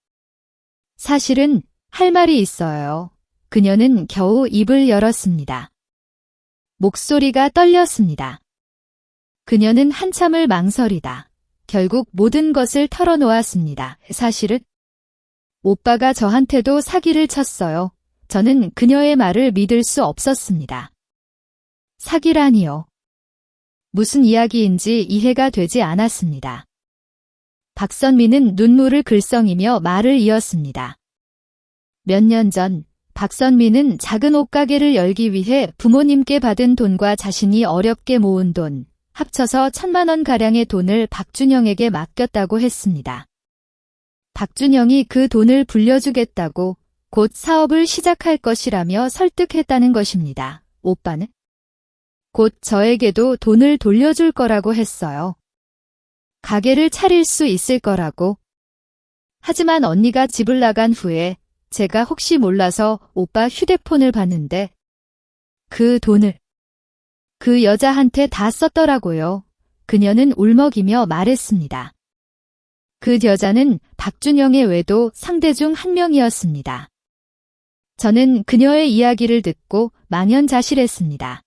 사실은 할 말이 있어요. 그녀는 겨우 입을 열었습니다. 목소리가 떨렸습니다. 그녀는 한참을 망설이다 결국 모든 것을 털어놓았습니다. 사실은 오빠가 저한테도 사기를 쳤어요. 저는 그녀의 말을 믿을 수 없었습니다. 사기라니요. 무슨 이야기인지 이해가 되지 않았습니다. 박선미는 눈물을 글썽이며 말을 이었습니다. 몇 년 전 박선미는 작은 옷가게를 열기 위해 부모님께 받은 돈과 자신이 어렵게 모은 돈, 합쳐서 1,000만 원 가량의 돈을 박준영에게 맡겼다고 했습니다. 박준영이 그 돈을 불려주겠다고 곧 사업을 시작할 것이라며 설득했다는 것입니다. 오빠는 곧 저에게도 돈을 돌려줄 거라고 했어요. 가게를 차릴 수 있을 거라고. 하지만 언니가 집을 나간 후에 제가 혹시 몰라서 오빠 휴대폰을 봤는데 그 돈을 그 여자한테 다 썼더라고요. 그녀는 울먹이며 말했습니다. 그 여자는 박준영의 외도 상대 중 한 명이었습니다. 저는 그녀의 이야기를 듣고 망연자실했습니다.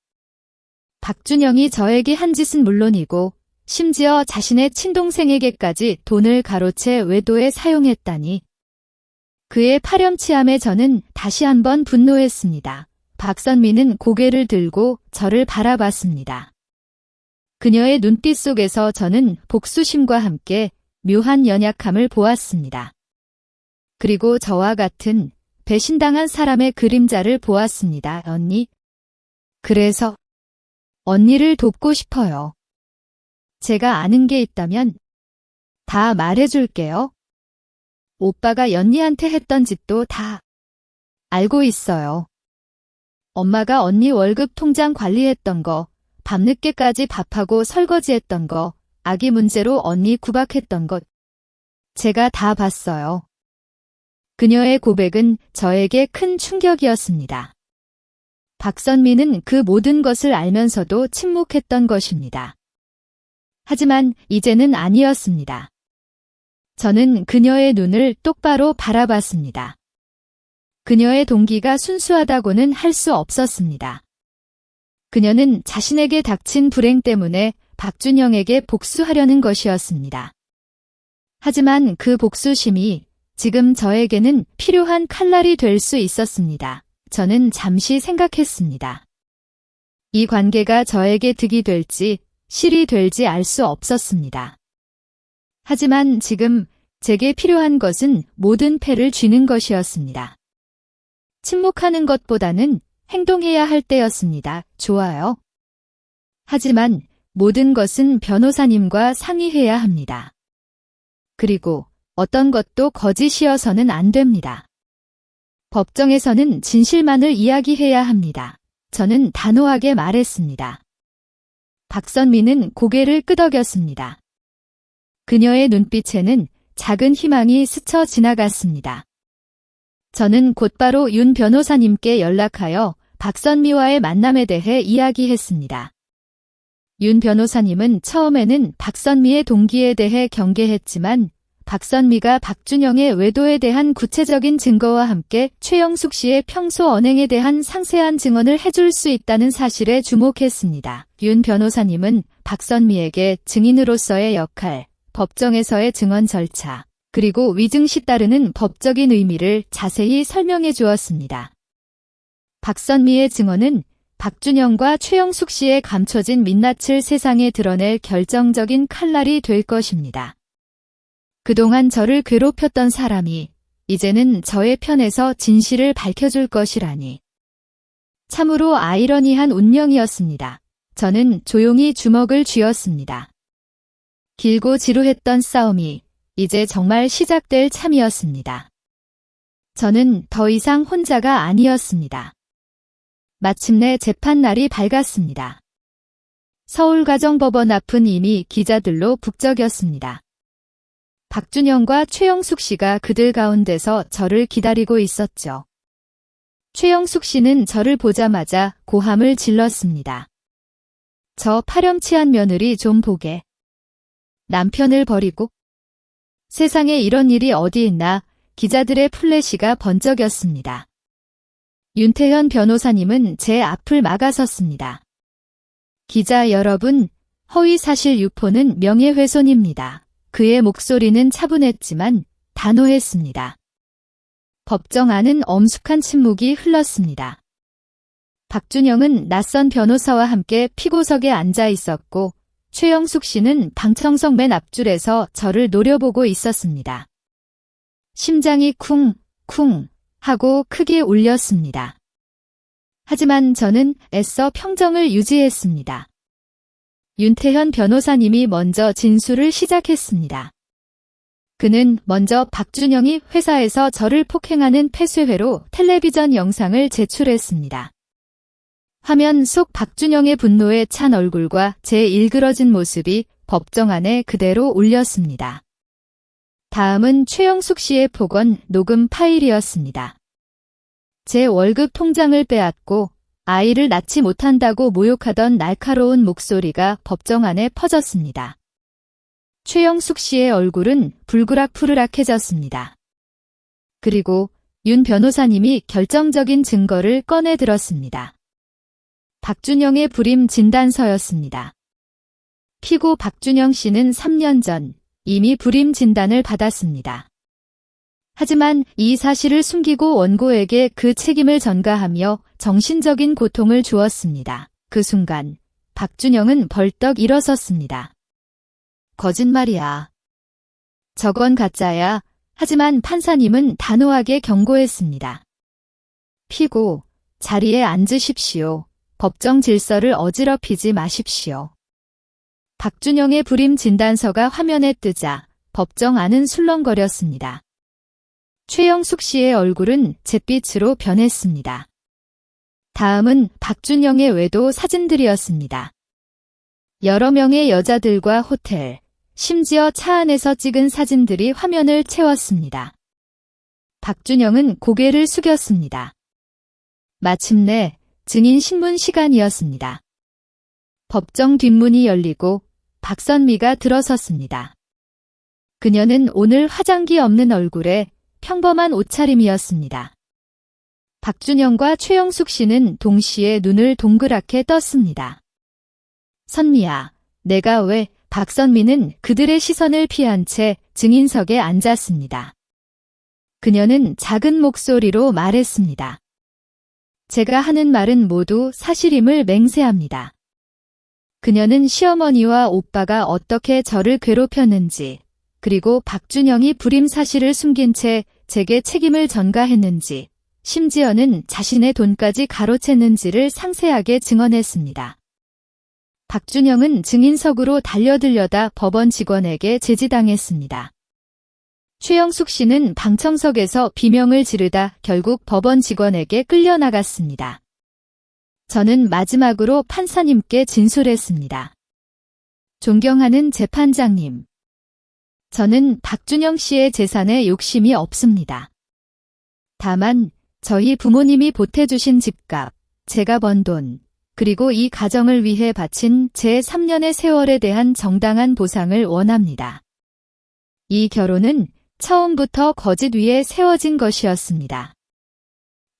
박준영이 저에게 한 짓은 물론이고 심지어 자신의 친동생에게까지 돈을 가로채 외도에 사용했다니. 그의 파렴치함에 저는 다시 한번 분노했습니다. 박선미는 고개를 들고 저를 바라봤습니다. 그녀의 눈빛 속에서 저는 복수심과 함께 묘한 연약함을 보았습니다. 그리고 저와 같은 배신당한 사람의 그림자를 보았습니다. 언니. 그래서 언니를 돕고 싶어요. 제가 아는 게 있다면 다 말해줄게요. 오빠가 연니한테 했던 짓도 다 알고 있어요. 엄마가 언니 월급 통장 관리했던 거, 밤늦게까지 밥하고 설거지했던 거, 아기 문제로 언니 구박했던 것, 제가 다 봤어요. 그녀의 고백은 저에게 큰 충격이었습니다. 박선미는 그 모든 것을 알면서도 침묵했던 것입니다. 하지만 이제는 아니었습니다. 저는 그녀의 눈을 똑바로 바라봤습니다. 그녀의 동기가 순수하다고는 할 수 없었습니다. 그녀는 자신에게 닥친 불행 때문에 박준영에게 복수하려는 것이었습니다. 하지만 그 복수심이 지금 저에게는 필요한 칼날이 될 수 있었습니다. 저는 잠시 생각했습니다. 이 관계가 저에게 득이 될지 실이 될지 알 수 없었습니다. 하지만 지금 제게 필요한 것은 모든 패를 쥐는 것이었습니다. 침묵하는 것보다는 행동해야 할 때였습니다. 좋아요. 하지만 모든 것은 변호사님과 상의해야 합니다. 그리고 어떤 것도 거짓이어서는 안 됩니다. 법정에서는 진실만을 이야기해야 합니다. 저는 단호하게 말했습니다. 박선미는 고개를 끄덕였습니다. 그녀의 눈빛에는 작은 희망이 스쳐 지나갔습니다. 저는 곧바로 윤 변호사님께 연락하여 박선미와의 만남에 대해 이야기했습니다. 윤 변호사님은 처음에는 박선미의 동기에 대해 경계했지만 박선미가 박준영의 외도에 대한 구체적인 증거와 함께 최영숙 씨의 평소 언행에 대한 상세한 증언을 해줄 수 있다는 사실에 주목했습니다. 윤 변호사님은 박선미에게 증인으로서의 역할, 법정에서의 증언 절차, 그리고 위증 시 따르는 법적인 의미를 자세히 설명해 주었습니다. 박선미의 증언은 박준영과 최영숙 씨의 감춰진 민낯을 세상에 드러낼 결정적인 칼날이 될 것입니다. 그동안 저를 괴롭혔던 사람이 이제는 저의 편에서 진실을 밝혀줄 것이라니. 참으로 아이러니한 운명이었습니다. 저는 조용히 주먹을 쥐었습니다. 길고 지루했던 싸움이 이제 정말 시작될 참이었습니다. 저는 더 이상 혼자가 아니었습니다. 마침내 재판날이 밝았습니다. 서울가정법원 앞은 이미 기자들로 북적였습니다. 박준영과 최영숙 씨가 그들 가운데서 저를 기다리고 있었죠. 최영숙 씨는 저를 보자마자 고함을 질렀습니다. 저 파렴치한 며느리 좀 보게. 남편을 버리고? 세상에 이런 일이 어디 있나. 기자들의 플래시가 번쩍였습니다. 윤태현 변호사님은 제 앞을 막아섰습니다. 기자 여러분, 허위사실 유포는 명예훼손입니다. 그의 목소리는 차분했지만 단호했습니다. 법정 안은 엄숙한 침묵이 흘렀습니다. 박준영은 낯선 변호사와 함께 피고석에 앉아 있었고 최영숙 씨는 방청석 맨 앞줄에서 저를 노려보고 있었습니다. 심장이 쿵쿵 하고 크게 울렸습니다. 하지만 저는 애써 평정을 유지했습니다. 윤태현 변호사님이 먼저 진술을 시작했습니다. 그는 먼저 박준영이 회사에서 저를 폭행하는 폐쇄회로 텔레비전 영상을 제출했습니다. 화면 속 박준영의 분노에 찬 얼굴과 제 일그러진 모습이 법정 안에 그대로 올렸습니다. 다음은 최영숙 씨의 폭언 녹음 파일이었습니다. 제 월급 통장을 빼앗고 아이를 낳지 못한다고 모욕하던 날카로운 목소리가 법정 안에 퍼졌습니다. 최영숙 씨의 얼굴은 불그락푸르락해졌습니다. 그리고 윤 변호사님이 결정적인 증거를 꺼내 들었습니다. 박준영의 불임 진단서였습니다. 피고 박준영 씨는 3년 전 이미 불임 진단을 받았습니다. 하지만 이 사실을 숨기고 원고에게 그 책임을 전가하며 정신적인 고통을 주었습니다. 그 순간 박준영은 벌떡 일어섰습니다. 거짓말이야. 저건 가짜야. 하지만 판사님은 단호하게 경고했습니다. 피고, 자리에 앉으십시오. 법정 질서를 어지럽히지 마십시오. 박준영의 불임 진단서가 화면에 뜨자 법정 안은 술렁거렸습니다. 최영숙 씨의 얼굴은 잿빛으로 변했습니다. 다음은 박준영의 외도 사진들이었습니다. 여러 명의 여자들과 호텔, 심지어 차 안에서 찍은 사진들이 화면을 채웠습니다. 박준영은 고개를 숙였습니다. 마침내 증인 신문 시간이었습니다. 법정 뒷문이 열리고 박선미가 들어섰습니다. 그녀는 오늘 화장기 없는 얼굴에 평범한 옷차림이었습니다. 박준영과 최영숙 씨는 동시에 눈을 동그랗게 떴습니다. 선미야, 내가 왜? 박선미는 그들의 시선을 피한 채 증인석에 앉았습니다. 그녀는 작은 목소리로 말했습니다. 제가 하는 말은 모두 사실임을 맹세합니다. 그녀는 시어머니와 오빠가 어떻게 저를 괴롭혔는지, 그리고 박준영이 불임 사실을 숨긴 채 제게 책임을 전가했는지, 심지어는 자신의 돈까지 가로챘는지를 상세하게 증언했습니다. 박준영은 증인석으로 달려들려다 법원 직원에게 제지당했습니다. 최영숙 씨는 방청석에서 비명을 지르다 결국 법원 직원에게 끌려나갔습니다. 저는 마지막으로 판사님께 진술했습니다. 존경하는 재판장님. 저는 박준영 씨의 재산에 욕심이 없습니다. 다만 저희 부모님이 보태주신 집값, 제가 번 돈, 그리고 이 가정을 위해 바친 제 3년의 세월에 대한 정당한 보상을 원합니다. 이 결혼은 처음부터 거짓 위에 세워진 것이었습니다.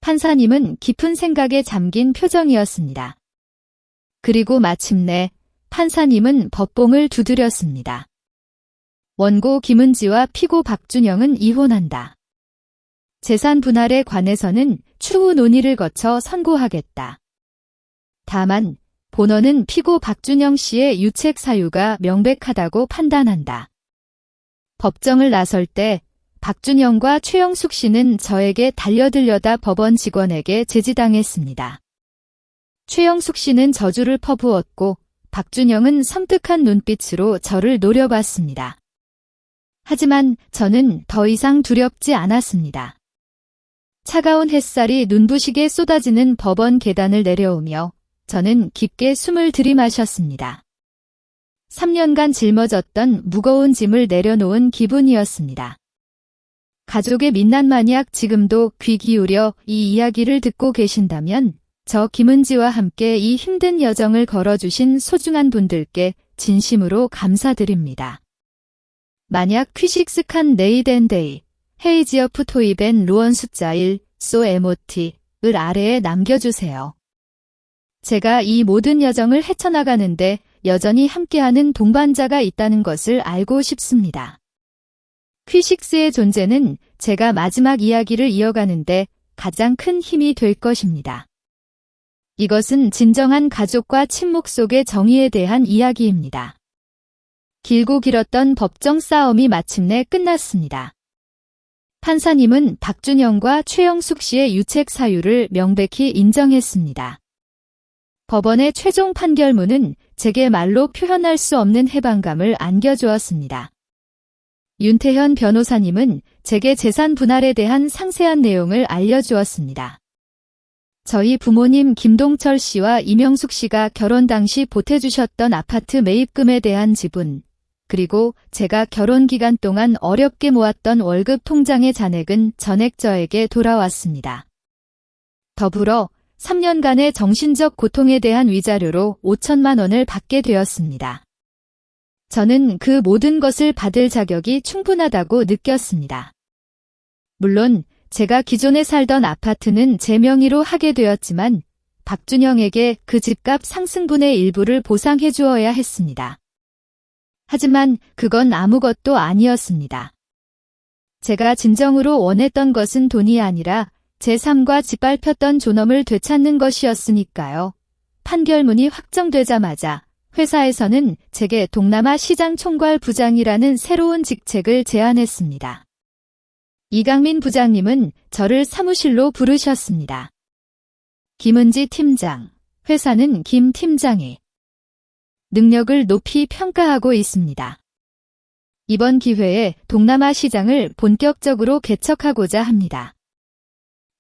판사님은 깊은 생각에 잠긴 표정이었습니다. 그리고 마침내 판사님은 법봉을 두드렸습니다. 원고 김은지와 피고 박준영은 이혼한다. 재산 분할에 관해서는 추후 논의를 거쳐 선고하겠다. 다만 본원은 피고 박준영 씨의 유책 사유가 명백하다고 판단한다. 법정을 나설 때 박준영과 최영숙 씨는 저에게 달려들려다 법원 직원에게 제지당했습니다. 최영숙 씨는 저주를 퍼부었고 박준영은 섬뜩한 눈빛으로 저를 노려봤습니다. 하지만 저는 더 이상 두렵지 않았습니다. 차가운 햇살이 눈부시게 쏟아지는 법원 계단을 내려오며 저는 깊게 숨을 들이마셨습니다. 3년간 짊어졌던 무거운 짐을 내려놓은 기분이었습니다. 가족의 민난 마니악 지금도 귀 기울여 이 이야기를 듣고 계신다면 저 김은지와 함께 이 힘든 여정을 걸어주신 소중한 분들께 진심으로 감사드립니다. 만약 퀴식스칸 네이덴데이 헤이지어프 토이벤 로원 숫자 1 소 에모티을 아래에 남겨주세요. 제가 이 모든 여정을 헤쳐나가는데 여전히 함께하는 동반자가 있다는 것을 알고 싶습니다. 퀴식스의 존재는 제가 마지막 이야기를 이어가는데 가장 큰 힘이 될 것입니다. 이것은 진정한 가족과 친목 속의 정의에 대한 이야기입니다. 길고 길었던 법정 싸움이 마침내 끝났습니다. 판사님은 박준영과 최영숙 씨의 유책 사유를 명백히 인정했습니다. 법원의 최종 판결문은 제게 말로 표현할 수 없는 해방감을 안겨주었습니다. 윤태현 변호사님은 제게 재산 분할에 대한 상세한 내용을 알려주었습니다. 저희 부모님 김동철 씨와 이명숙 씨가 결혼 당시 보태주셨던 아파트 매입금에 대한 지분, 그리고 제가 결혼 기간 동안 어렵게 모았던 월급 통장의 잔액은 전액 저에게 돌아왔습니다. 더불어 3년간의 정신적 고통에 대한 위자료로 5천만 원을 받게 되었습니다. 저는 그 모든 것을 받을 자격이 충분하다고 느꼈습니다. 물론 제가 기존에 살던 아파트는 제 명의로 하게 되었지만 박준영에게 그 집값 상승분의 일부를 보상해 주어야 했습니다. 하지만 그건 아무것도 아니었습니다. 제가 진정으로 원했던 것은 돈이 아니라 제 삶과 짓밟혔던 존엄을 되찾는 것이었으니까요. 판결문이 확정되자마자 회사에서는 제게 동남아 시장 총괄 부장이라는 새로운 직책을 제안했습니다. 이강민 부장님은 저를 사무실로 부르셨습니다. 김은지 팀장, 회사는 김 팀장의 능력을 높이 평가하고 있습니다. 이번 기회에 동남아 시장을 본격적으로 개척하고자 합니다.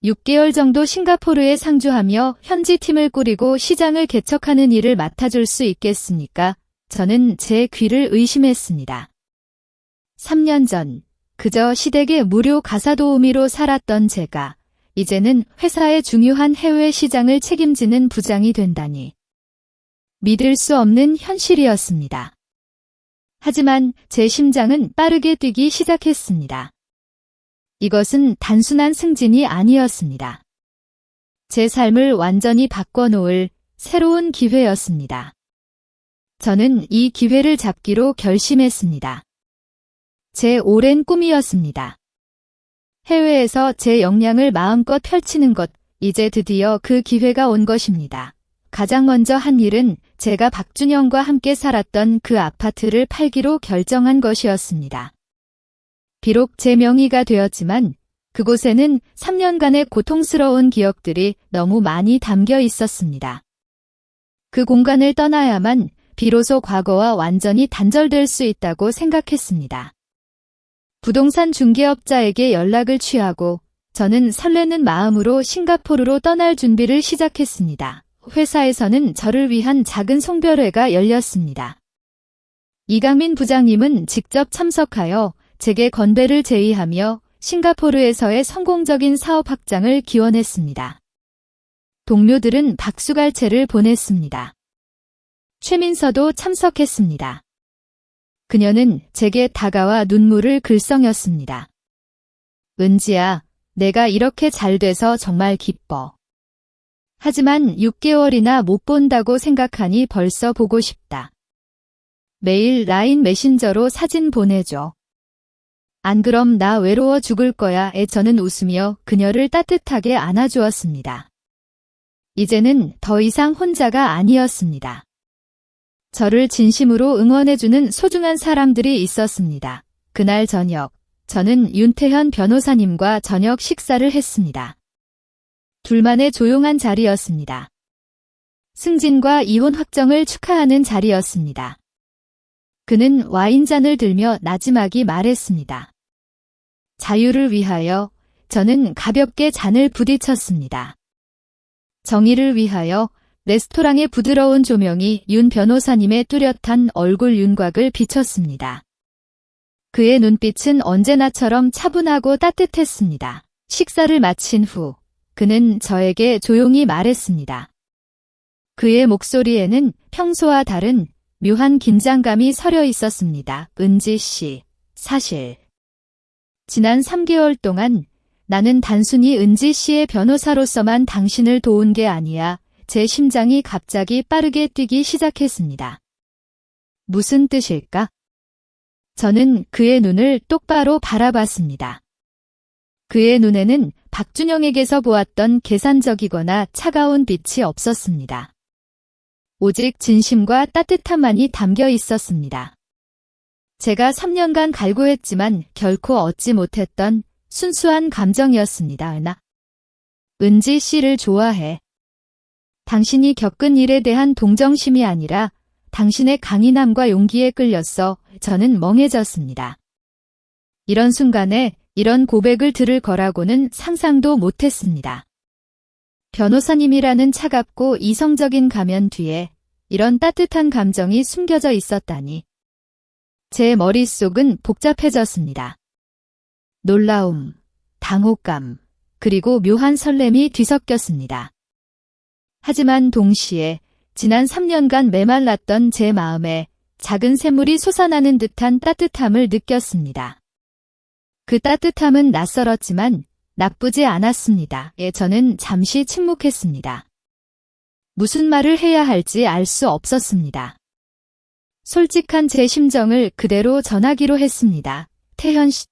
6개월 정도 싱가포르에 상주하며 현지 팀을 꾸리고 시장을 개척하는 일을 맡아줄 수 있겠습니까? 저는 제 귀를 의심했습니다. 3년 전 그저 시댁의 무료 가사 도우미로 살았던 제가 이제는 회사의 중요한 해외 시장을 책임지는 부장이 된다니 믿을 수 없는 현실이었습니다. 하지만 제 심장은 빠르게 뛰기 시작했습니다. 이것은 단순한 승진이 아니었습니다. 제 삶을 완전히 바꿔놓을 새로운 기회였습니다. 저는 이 기회를 잡기로 결심했습니다. 제 오랜 꿈이었습니다. 해외에서 제 역량을 마음껏 펼치는 것, 이제 드디어 그 기회가 온 것입니다. 가장 먼저 한 일은 제가 박준영과 함께 살았던 그 아파트를 팔기로 결정한 것이었습니다. 비록 제 명의가 되었지만 그곳에는 3년간의 고통스러운 기억들이 너무 많이 담겨 있었습니다. 그 공간을 떠나야만 비로소 과거와 완전히 단절될 수 있다고 생각했습니다. 부동산 중개업자에게 연락을 취하고 저는 설레는 마음으로 싱가포르로 떠날 준비를 시작했습니다. 회사에서는 저를 위한 작은 송별회가 열렸습니다. 이강민 부장님은 직접 참석하여 제게 건배를 제의하며 싱가포르에서의 성공적인 사업 확장을 기원했습니다. 동료들은 박수갈채를 보냈습니다. 최민서도 참석했습니다. 그녀는 제게 다가와 눈물을 글썽였습니다. 은지야, 내가 이렇게 잘 돼서 정말 기뻐. 하지만 6개월이나 못 본다고 생각하니 벌써 보고 싶다. 매일 라인 메신저로 사진 보내줘. 안 그럼 나 외로워 죽을 거야. 저는 웃으며 그녀를 따뜻하게 안아주었습니다. 이제는 더 이상 혼자가 아니었습니다. 저를 진심으로 응원해주는 소중한 사람들이 있었습니다. 그날 저녁, 저는 윤태현 변호사님과 저녁 식사를 했습니다. 둘만의 조용한 자리였습니다. 승진과 이혼 확정을 축하하는 자리였습니다. 그는 와인잔을 들며 나지막이 말했습니다. 자유를 위하여. 저는 가볍게 잔을 부딪혔습니다. 정의를 위하여. 레스토랑의 부드러운 조명이 윤 변호사님의 뚜렷한 얼굴 윤곽을 비췄습니다. 그의 눈빛은 언제나처럼 차분하고 따뜻했습니다. 식사를 마친 후 그는 저에게 조용히 말했습니다. 그의 목소리에는 평소와 다른 묘한 긴장감이 서려 있었습니다. 은지 씨, 사실 지난 3개월 동안 나는 단순히 은지 씨의 변호사로서만 당신을 도운 게 아니야. 제 심장이 갑자기 빠르게 뛰기 시작했습니다. 무슨 뜻일까? 저는 그의 눈을 똑바로 바라봤습니다. 그의 눈에는 박준영에게서 보았던 계산적이거나 차가운 빛이 없었습니다. 오직 진심과 따뜻함만이 담겨 있었습니다. 제가 3년간 갈구했지만 결코 얻지 못했던 순수한 감정이었습니다. 은지 씨를 좋아해. 당신이 겪은 일에 대한 동정심이 아니라 당신의 강인함과 용기에 끌렸어. 저는 멍해졌습니다. 이런 순간에 이런 고백을 들을 거라고는 상상도 못했습니다. 변호사님이라는 차갑고 이성적인 가면 뒤에 이런 따뜻한 감정이 숨겨져 있었다니. 제 머릿속은 복잡해졌습니다. 놀라움, 당혹감, 그리고 묘한 설렘이 뒤섞였습니다. 하지만 동시에 지난 3년간 메말랐던 제 마음에 작은 샘물이 솟아나는 듯한 따뜻함을 느꼈습니다. 그 따뜻함은 낯설었지만 나쁘지 않았습니다. 저는 잠시 침묵했습니다. 무슨 말을 해야 할지 알 수 없었습니다. 솔직한 제 심정을 그대로 전하기로 했습니다. 태현 씨.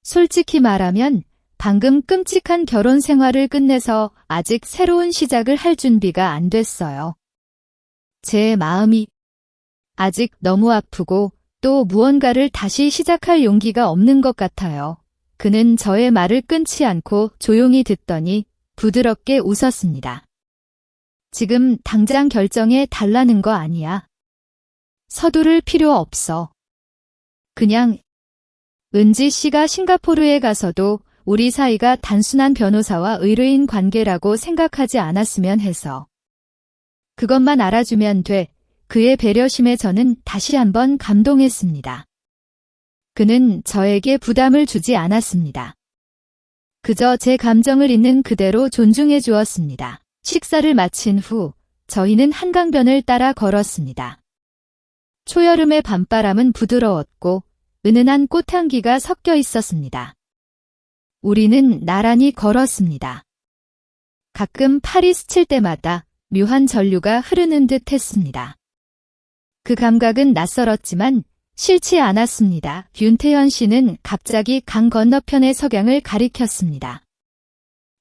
솔직히 말하면 방금 끔찍한 결혼 생활을 끝내서 아직 새로운 시작을 할 준비가 안 됐어요. 제 마음이 아직 너무 아프고 또 무언가를 다시 시작할 용기가 없는 것 같아요. 그는 저의 말을 끊지 않고 조용히 듣더니 부드럽게 웃었습니다. 지금 당장 결정에 달라는 거 아니야. 서두를 필요 없어. 그냥 은지 씨가 싱가포르에 가서도 우리 사이가 단순한 변호사와 의뢰인 관계라고 생각하지 않았으면 해서. 그것만 알아주면 돼. 그의 배려심에 저는 다시 한번 감동했습니다. 그는 저에게 부담을 주지 않았습니다. 그저 제 감정을 있는 그대로 존중해 주었습니다. 식사를 마친 후 저희는 한강변을 따라 걸었습니다. 초여름의 밤바람은 부드러웠고 은은한 꽃향기가 섞여 있었습니다. 우리는 나란히 걸었습니다. 가끔 팔이 스칠 때마다 묘한 전류가 흐르는 듯 했습니다. 그 감각은 낯설었지만 싫지 않았습니다. 윤태현 씨는 갑자기 강 건너편의 석양을 가리켰습니다.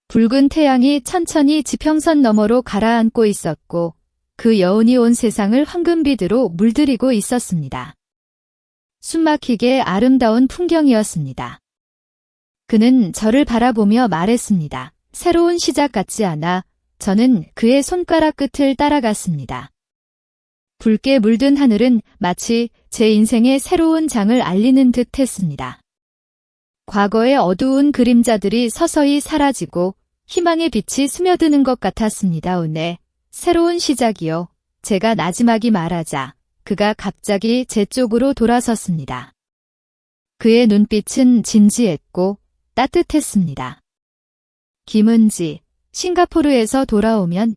붉은 태양이 천천히 지평선 너머로 가라앉고 있었고 그 여운이 온 세상을 황금빛으로 물들이고 있었습니다. 숨막히게 아름다운 풍경이었습니다. 그는 저를 바라보며 말했습니다. 새로운 시작 같지 않아 저는 그의 손가락 끝을 따라갔습니다. 붉게 물든 하늘은 마치 제 인생의 새로운 장을 알리는 듯 했습니다. 과거의 어두운 그림자들이 서서히 사라지고 희망의 빛이 스며드는 것 같았습니다. 오늘 새로운 시작이요. 제가 나지막이 말하자 그가 갑자기 제 쪽으로 돌아섰습니다. 그의 눈빛은 진지했고 따뜻했습니다. 김은지, 싱가포르에서 돌아오면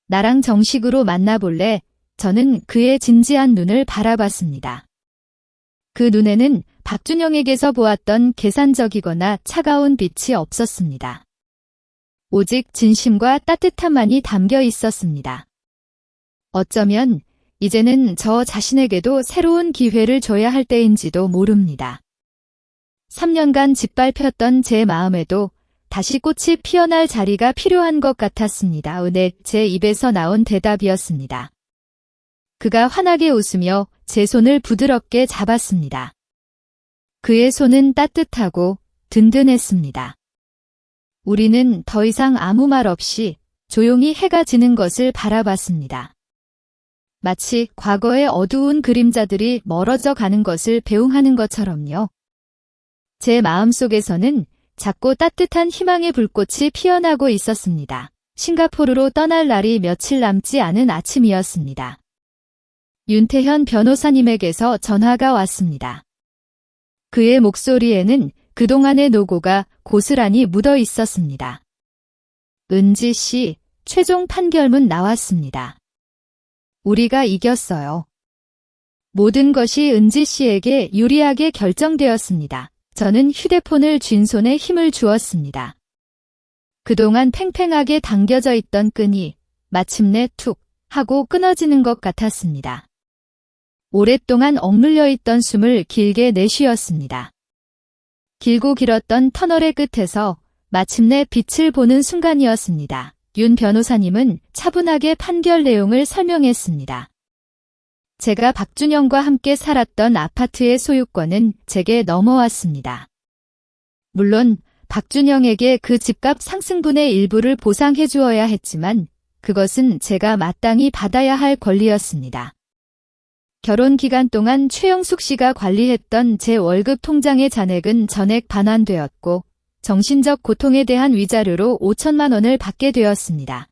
나랑 정식으로 만나볼래? 저는 그의 진지한 눈을 바라봤습니다. 그 눈에는 박준영에게서 보았던 계산적이거나 차가운 빛이 없었습니다. 오직 진심과 따뜻함만이 담겨 있었습니다. 어쩌면 이제는 저 자신에게도 새로운 기회를 줘야 할 때인지도 모릅니다. 3년간 짓밟혔던 제 마음에도 다시 꽃이 피어날 자리가 필요한 것 같았습니다. 오늘 제 입에서 나온 대답이었습니다. 그가 환하게 웃으며 제 손을 부드럽게 잡았습니다. 그의 손은 따뜻하고 든든했습니다. 우리는 더 이상 아무 말 없이 조용히 해가 지는 것을 바라봤습니다. 마치 과거의 어두운 그림자들이 멀어져 가는 것을 배웅하는 것처럼요. 제 마음속에서는 작고 따뜻한 희망의 불꽃이 피어나고 있었습니다. 싱가포르로 떠날 날이 며칠 남지 않은 아침이었습니다. 윤태현 변호사님에게서 전화가 왔습니다. 그의 목소리에는 그동안의 노고가 고스란히 묻어 있었습니다. 은지 씨, 최종 판결문 나왔습니다. 우리가 이겼어요. 모든 것이 은지 씨에게 유리하게 결정되었습니다. 저는 휴대폰을 쥔 손에 힘을 주었습니다. 그동안 팽팽하게 당겨져 있던 끈이 마침내 툭 하고 끊어지는 것 같았습니다. 오랫동안 억눌려 있던 숨을 길게 내쉬었습니다. 길고 길었던 터널의 끝에서 마침내 빛을 보는 순간이었습니다. 윤 변호사님은 차분하게 판결 내용을 설명했습니다. 제가 박준영과 함께 살았던 아파트의 소유권은 제게 넘어왔습니다. 물론 박준영에게 그 집값 상승분의 일부를 보상해 주어야 했지만 그것은 제가 마땅히 받아야 할 권리였습니다. 결혼 기간 동안 최영숙 씨가 관리했던 제 월급 통장의 잔액은 전액 반환되었고 정신적 고통에 대한 위자료로 5천만 원을 받게 되었습니다.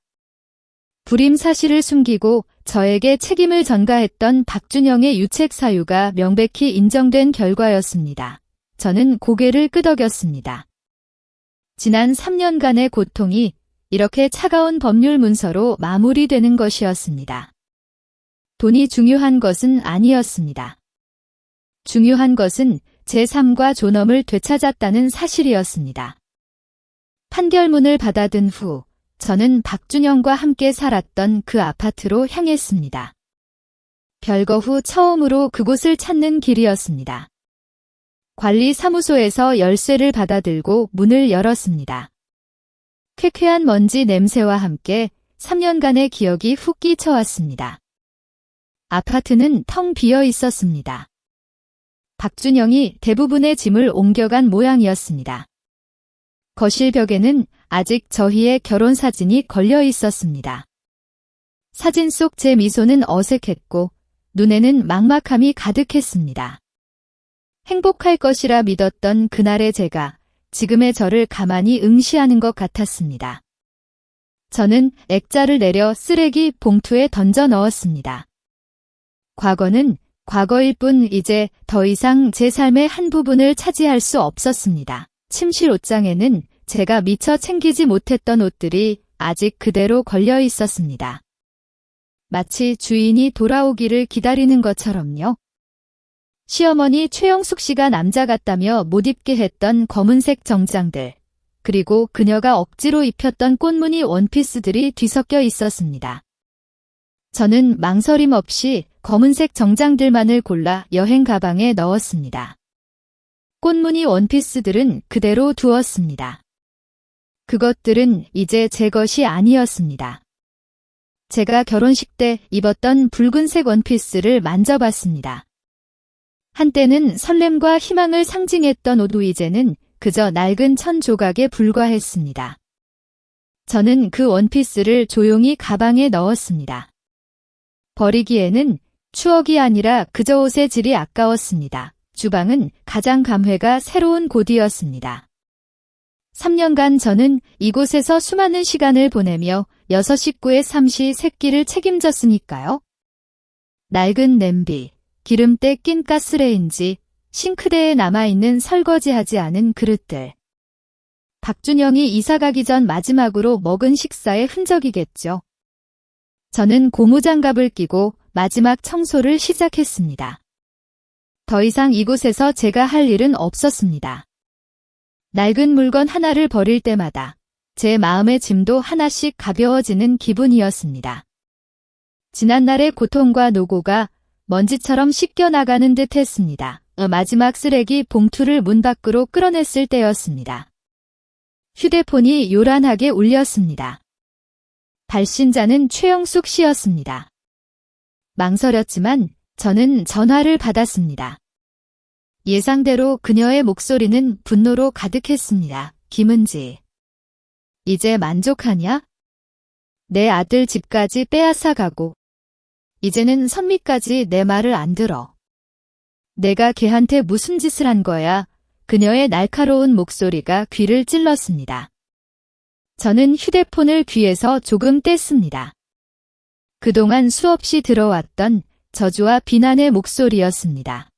불임 사실을 숨기고 저에게 책임을 전가했던 박준영의 유책 사유가 명백히 인정된 결과였습니다. 저는 고개를 끄덕였습니다. 지난 3년간의 고통이 이렇게 차가운 법률 문서로 마무리되는 것이었습니다. 돈이 중요한 것은 아니었습니다. 중요한 것은 제 삶과 존엄을 되찾았다는 사실이었습니다. 판결문을 받아든 후 저는 박준영과 함께 살았던 그 아파트로 향했습니다. 별거 후 처음으로 그곳을 찾는 길이었습니다. 관리사무소에서 열쇠를 받아들고 문을 열었습니다. 쾌쾌한 먼지 냄새와 함께 3년간의 기억이 훅 끼쳐왔습니다. 아파트는 텅 비어 있었습니다. 박준영이 대부분의 짐을 옮겨간 모양이었습니다. 거실 벽에는 아직 저희의 결혼 사진이 걸려 있었습니다. 사진 속 제 미소는 어색했고 눈에는 막막함이 가득했습니다. 행복할 것이라 믿었던 그날의 제가 지금의 저를 가만히 응시하는 것 같았습니다. 저는 액자를 내려 쓰레기 봉투에 던져 넣었습니다. 과거는 과거일 뿐 이제 더 이상 제 삶의 한 부분을 차지할 수 없었습니다. 침실 옷장에는 제가 미처 챙기지 못했던 옷들이 아직 그대로 걸려 있었습니다. 마치 주인이 돌아오기를 기다리는 것처럼요. 시어머니 최영숙 씨가 남자 같다며 못 입게 했던 검은색 정장들, 그리고 그녀가 억지로 입혔던 꽃무늬 원피스들이 뒤섞여 있었습니다. 저는 망설임 없이 검은색 정장들만을 골라 여행 가방에 넣었습니다. 꽃무늬 원피스들은 그대로 두었습니다. 그것들은 이제 제 것이 아니었습니다. 제가 결혼식 때 입었던 붉은색 원피스를 만져봤습니다. 한때는 설렘과 희망을 상징했던 옷도 이제는 그저 낡은 천 조각에 불과했습니다. 저는 그 원피스를 조용히 가방에 넣었습니다. 버리기에는 추억이 아니라 그저 옷의 질이 아까웠습니다. 주방은 가장 감회가 새로운 곳이었습니다. 3년간 저는 이곳에서 수많은 시간을 보내며 6 식구의 삼시 세끼를 책임졌으니까요. 낡은 냄비, 기름때 낀 가스레인지, 싱크대에 남아있는 설거지하지 않은 그릇들. 박준영이 이사가기 전 마지막으로 먹은 식사의 흔적이겠죠. 저는 고무장갑을 끼고 마지막 청소를 시작했습니다. 더 이상 이곳에서 제가 할 일은 없었습니다. 낡은 물건 하나를 버릴 때마다 제 마음의 짐도 하나씩 가벼워지는 기분이었습니다. 지난날의 고통과 노고가 먼지처럼 씻겨나가는 듯 했습니다. 마지막 쓰레기 봉투를 문 밖으로 끌어냈을 때였습니다. 휴대폰이 요란하게 울렸습니다. 발신자는 최영숙 씨였습니다. 망설였지만 저는 전화를 받았습니다. 예상대로 그녀의 목소리는 분노로 가득했습니다. 김은지. 이제 만족하냐? 내 아들 집까지 빼앗아 가고 이제는 선미까지 내 말을 안 들어. 내가 걔한테 무슨 짓을 한 거야? 그녀의 날카로운 목소리가 귀를 찔렀습니다. 저는 휴대폰을 귀에서 조금 뗐습니다. 그동안 수없이 들어왔던 저주와 비난의 목소리였습니다.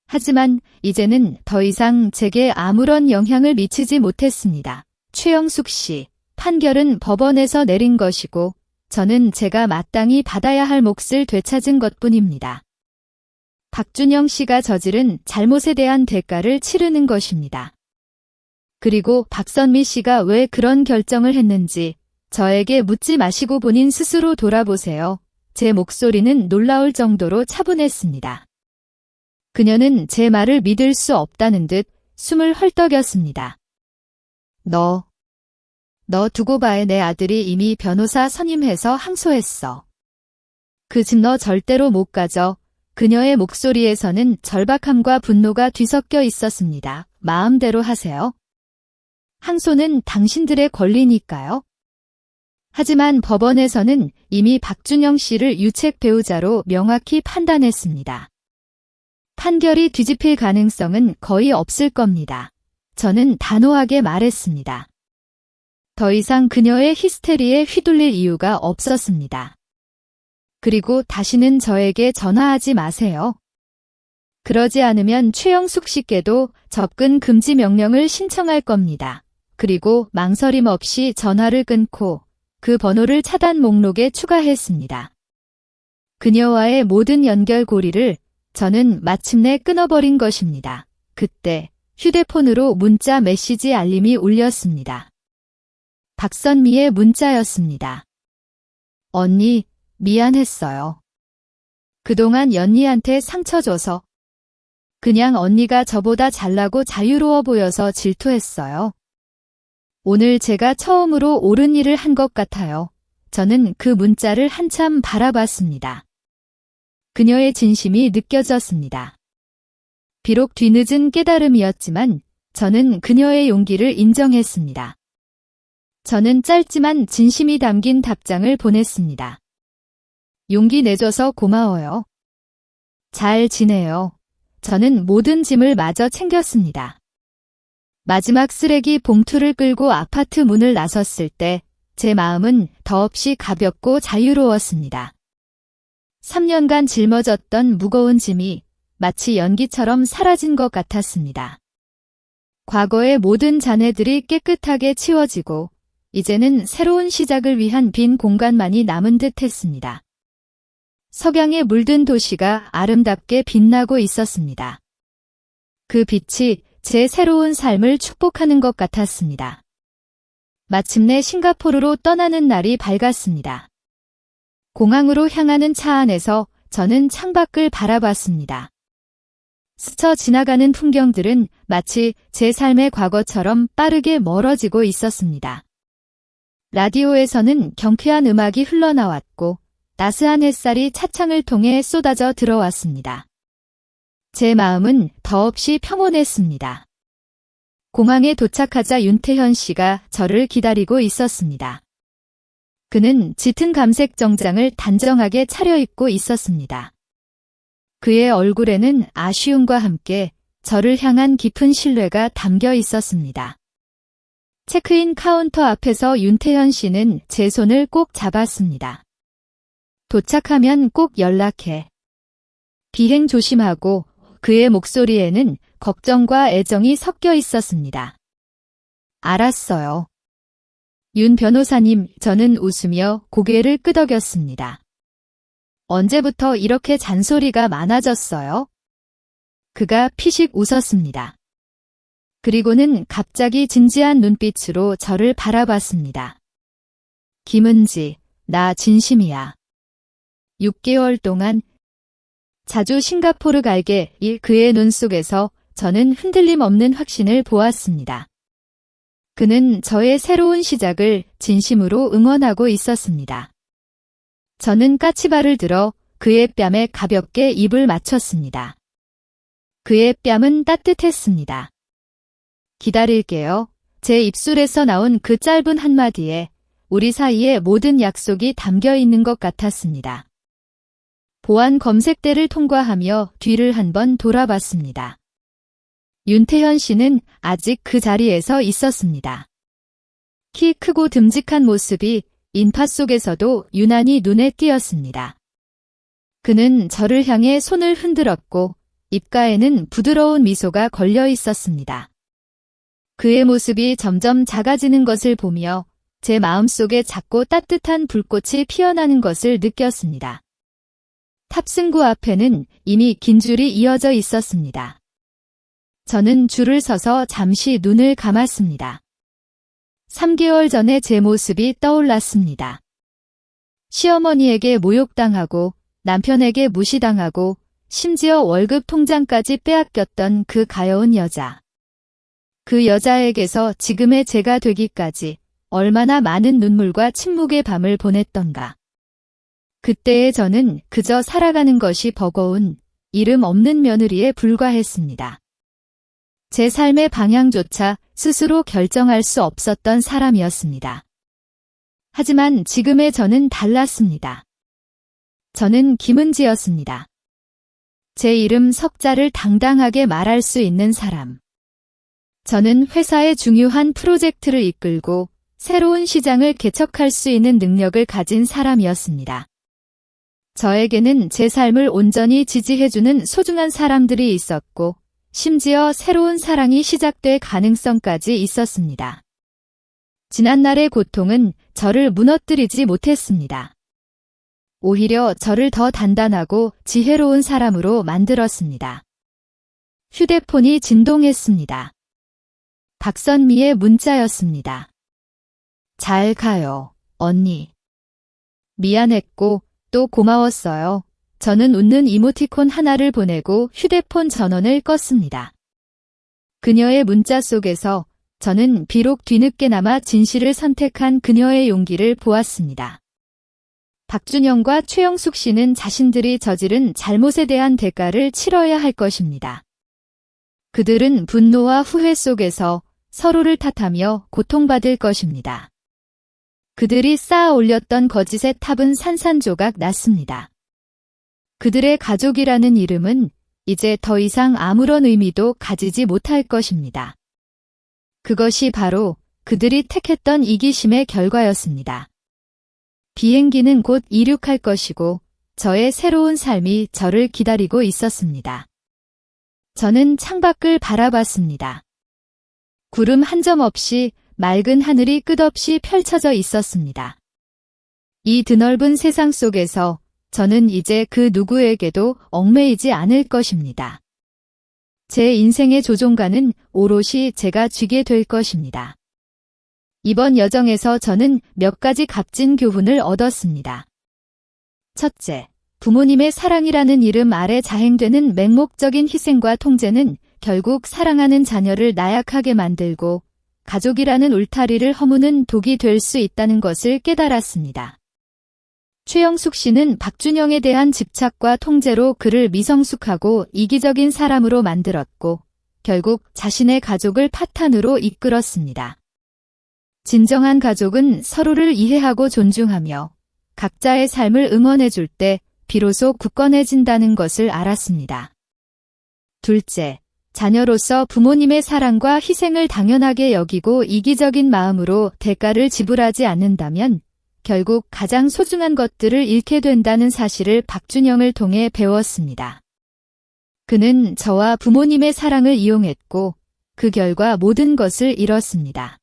하지만 이제는 더 이상 제게 아무런 영향을 미치지 못했습니다. 최영숙 씨, 판결은 법원에서 내린 것이고 저는 제가 마땅히 받아야 할 몫을 되찾은 것뿐입니다. 박준영 씨가 저지른 잘못에 대한 대가를 치르는 것입니다. 그리고 박선미 씨가 왜 그런 결정을 했는지 저에게 묻지 마시고 본인 스스로 돌아보세요. 제 목소리는 놀라울 정도로 차분했습니다. 그녀는 제 말을 믿을 수 없다는 듯 숨을 헐떡였습니다. 너 두고 봐해. 내 아들이 이미 변호사 선임해서 항소했어. 그 집 너 절대로 못 가져. 그녀의 목소리에서는 절박함과 분노가 뒤섞여 있었습니다. 마음대로 하세요. 항소는 당신들의 권리니까요. 하지만 법원에서는 이미 박준영 씨를 유책 배우자로 명확히 판단했습니다. 판결이 뒤집힐 가능성은 거의 없을 겁니다. 저는 단호하게 말했습니다. 더 이상 그녀의 히스테리에 휘둘릴 이유가 없었습니다. 그리고 다시는 저에게 전화하지 마세요. 그러지 않으면 최영숙 씨께도 접근 금지 명령을 신청할 겁니다. 그리고 망설임 없이 전화를 끊고 그 번호를 차단 목록에 추가했습니다. 그녀와의 모든 연결고리를 저는 마침내 끊어버린 것입니다. 그때 휴대폰으로 문자 메시지 알림이 울렸습니다. 박선미의 문자였습니다. 언니, 미안했어요. 그동안 연니한테 상처 줘서. 그냥 언니가 저보다 잘나고 자유로워 보여서 질투했어요. 오늘 제가 처음으로 옳은 일을 한 것 같아요. 저는 그 문자를 한참 바라봤습니다. 그녀의 진심이 느껴졌습니다. 비록 뒤늦은 깨달음이었지만 저는 그녀의 용기를 인정했습니다. 저는 짧지만 진심이 담긴 답장을 보냈습니다. 용기 내줘서 고마워요. 잘 지내요. 저는 모든 짐을 마저 챙겼습니다. 마지막 쓰레기 봉투를 끌고 아파트 문을 나섰을 때 제 마음은 더없이 가볍고 자유로웠습니다. 3년간 짊어졌던 무거운 짐이 마치 연기처럼 사라진 것 같았습니다. 과거의 모든 잔해들이 깨끗하게 치워지고 이제는 새로운 시작을 위한 빈 공간만이 남은 듯 했습니다. 석양에 물든 도시가 아름답게 빛나고 있었습니다. 그 빛이 제 새로운 삶을 축복하는 것 같았습니다. 마침내 싱가포르로 떠나는 날이 밝았습니다. 공항으로 향하는 차 안에서 저는 창밖을 바라봤습니다. 스쳐 지나가는 풍경들은 마치 제 삶의 과거처럼 빠르게 멀어지고 있었습니다. 라디오에서는 경쾌한 음악이 흘러나왔고 따스한 햇살이 차창을 통해 쏟아져 들어왔습니다. 제 마음은 더없이 평온했습니다. 공항에 도착하자 윤태현 씨가 저를 기다리고 있었습니다. 그는 짙은 감색 정장을 단정하게 차려입고 있었습니다. 그의 얼굴에는 아쉬움과 함께 저를 향한 깊은 신뢰가 담겨 있었습니다. 체크인 카운터 앞에서 윤태현 씨는 제 손을 꼭 잡았습니다. 도착하면 꼭 연락해. 비행 조심하고. 그의 목소리에는 걱정과 애정이 섞여 있었습니다. 알았어요. 윤 변호사님, 저는 웃으며 고개를 끄덕였습니다. 언제부터 이렇게 잔소리가 많아졌어요? 그가 피식 웃었습니다. 그리고는 갑자기 진지한 눈빛으로 저를 바라봤습니다. 김은지, 나 진심이야. 6개월 동안 자주 싱가포르 갈게. 그의 눈 속에서 저는 흔들림 없는 확신을 보았습니다. 그는 저의 새로운 시작을 진심으로 응원하고 있었습니다. 저는 까치발을 들어 그의 뺨에 가볍게 입을 맞췄습니다. 그의 뺨은 따뜻했습니다. 기다릴게요. 제 입술에서 나온 그 짧은 한마디에 우리 사이의 모든 약속이 담겨 있는 것 같았습니다. 보안 검색대를 통과하며 뒤를 한번 돌아봤습니다. 윤태현 씨는 아직 그 자리에서 있었습니다. 키 크고 듬직한 모습이 인파 속에서도 유난히 눈에 띄었습니다. 그는 저를 향해 손을 흔들었고 입가에는 부드러운 미소가 걸려 있었습니다. 그의 모습이 점점 작아지는 것을 보며 제 마음속에 작고 따뜻한 불꽃이 피어나는 것을 느꼈습니다. 탑승구 앞에는 이미 긴 줄이 이어져 있었습니다. 저는 줄을 서서 잠시 눈을 감았습니다. 3개월 전의 제 모습이 떠올랐습니다. 시어머니에게 모욕당하고 남편에게 무시당하고 심지어 월급 통장까지 빼앗겼던 그 가여운 여자. 그 여자에게서 지금의 제가 되기까지 얼마나 많은 눈물과 침묵의 밤을 보냈던가. 그때의 저는 그저 살아가는 것이 버거운 이름 없는 며느리에 불과했습니다. 제 삶의 방향조차 스스로 결정할 수 없었던 사람이었습니다. 하지만 지금의 저는 달랐습니다. 저는 김은지였습니다. 제 이름 석자를 당당하게 말할 수 있는 사람. 저는 회사의 중요한 프로젝트를 이끌고 새로운 시장을 개척할 수 있는 능력을 가진 사람이었습니다. 저에게는 제 삶을 온전히 지지해주는 소중한 사람들이 있었고, 심지어 새로운 사랑이 시작될 가능성까지 있었습니다. 지난날의 고통은 저를 무너뜨리지 못했습니다. 오히려 저를 더 단단하고 지혜로운 사람으로 만들었습니다. 휴대폰이 진동했습니다. 박선미의 문자였습니다. 잘 가요, 언니. 미안했고 또 고마웠어요. 저는 웃는 이모티콘 하나를 보내고 휴대폰 전원을 껐습니다. 그녀의 문자 속에서 저는 비록 뒤늦게나마 진실을 선택한 그녀의 용기를 보았습니다. 박준영과 최영숙 씨는 자신들이 저지른 잘못에 대한 대가를 치러야 할 것입니다. 그들은 분노와 후회 속에서 서로를 탓하며 고통받을 것입니다. 그들이 쌓아 올렸던 거짓의 탑은 산산조각 났습니다. 그들의 가족이라는 이름은 이제 더 이상 아무런 의미도 가지지 못할 것입니다. 그것이 바로 그들이 택했던 이기심의 결과였습니다. 비행기는 곧 이륙할 것이고 저의 새로운 삶이 저를 기다리고 있었습니다. 저는 창밖을 바라봤습니다. 구름 한 점 없이 맑은 하늘이 끝없이 펼쳐져 있었습니다. 이 드넓은 세상 속에서 저는 이제 그 누구에게도 얽매이지 않을 것입니다. 제 인생의 조종관은 오롯이 제가 쥐게 될 것입니다. 이번 여정에서 저는 몇 가지 값진 교훈을 얻었습니다. 첫째, 부모님의 사랑이라는 이름 아래 자행되는 맹목적인 희생과 통제는 결국 사랑하는 자녀를 나약하게 만들고 가족이라는 울타리를 허무는 독이 될 수 있다는 것을 깨달았습니다. 최영숙 씨는 박준영에 대한 집착과 통제로 그를 미성숙하고 이기적인 사람으로 만들었고 결국 자신의 가족을 파탄으로 이끌었습니다. 진정한 가족은 서로를 이해하고 존중하며 각자의 삶을 응원해줄 때 비로소 굳건해진다는 것을 알았습니다. 둘째, 자녀로서 부모님의 사랑과 희생을 당연하게 여기고 이기적인 마음으로 대가를 지불하지 않는다면 결국 가장 소중한 것들을 잃게 된다는 사실을 박준영을 통해 배웠습니다. 그는 저와 부모님의 사랑을 이용했고 그 결과 모든 것을 잃었습니다.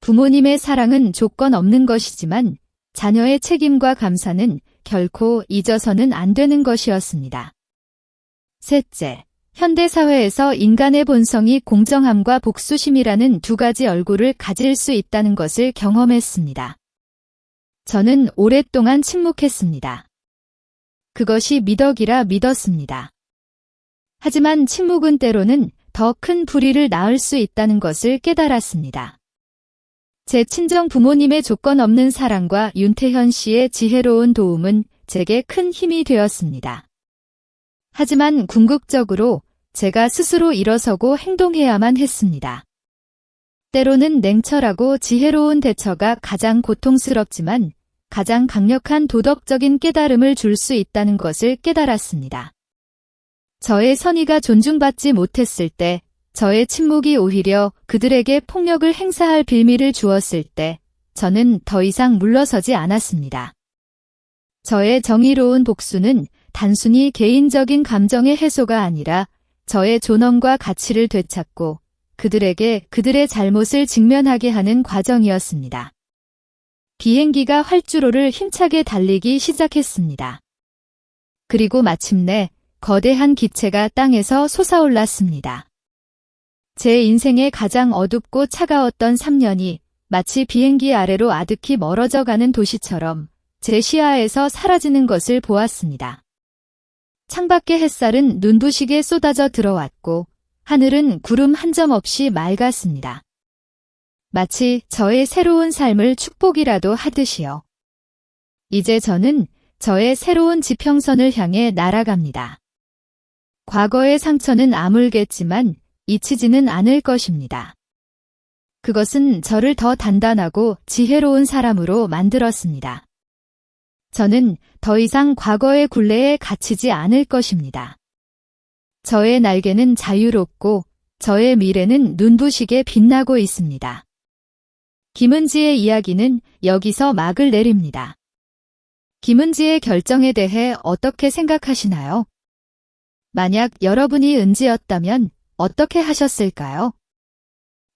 부모님의 사랑은 조건 없는 것이지만 자녀의 책임과 감사는 결코 잊어서는 안 되는 것이었습니다. 셋째, 현대사회에서 인간의 본성이 공정함과 복수심이라는 두 가지 얼굴을 가질 수 있다는 것을 경험했습니다. 저는 오랫동안 침묵했습니다. 그것이 미덕이라 믿었습니다. 하지만 침묵은 때로는 더 큰 불의를 낳을 수 있다는 것을 깨달았습니다. 제 친정 부모님의 조건 없는 사랑과 윤태현 씨의 지혜로운 도움은 제게 큰 힘이 되었습니다. 하지만 궁극적으로 제가 스스로 일어서고 행동해야만 했습니다. 때로는 냉철하고 지혜로운 대처가 가장 고통스럽지만 가장 강력한 도덕적인 깨달음을 줄 수 있다는 것을 깨달았습니다. 저의 선의가 존중받지 못했을 때, 저의 침묵이 오히려 그들에게 폭력을 행사할 빌미를 주었을 때, 저는 더 이상 물러서지 않았습니다. 저의 정의로운 복수는 단순히 개인적인 감정의 해소가 아니라 저의 존엄과 가치를 되찾고 그들에게 그들의 잘못을 직면하게 하는 과정이었습니다. 비행기가 활주로를 힘차게 달리기 시작했습니다. 그리고 마침내 거대한 기체가 땅에서 솟아올랐습니다. 제 인생의 가장 어둡고 차가웠던 3년이 마치 비행기 아래로 아득히 멀어져 가는 도시처럼 제 시야에서 사라지는 것을 보았습니다. 창밖의 햇살은 눈부시게 쏟아져 들어왔고 하늘은 구름 한 점 없이 맑았습니다. 마치 저의 새로운 삶을 축복이라도 하듯이요. 이제 저는 저의 새로운 지평선을 향해 날아갑니다. 과거의 상처는 아물겠지만 잊히지는 않을 것입니다. 그것은 저를 더 단단하고 지혜로운 사람으로 만들었습니다. 저는 더 이상 과거의 굴레에 갇히지 않을 것입니다. 저의 날개는 자유롭고 저의 미래는 눈부시게 빛나고 있습니다. 김은지의 이야기는 여기서 막을 내립니다. 김은지의 결정에 대해 어떻게 생각하시나요? 만약 여러분이 은지였다면 어떻게 하셨을까요?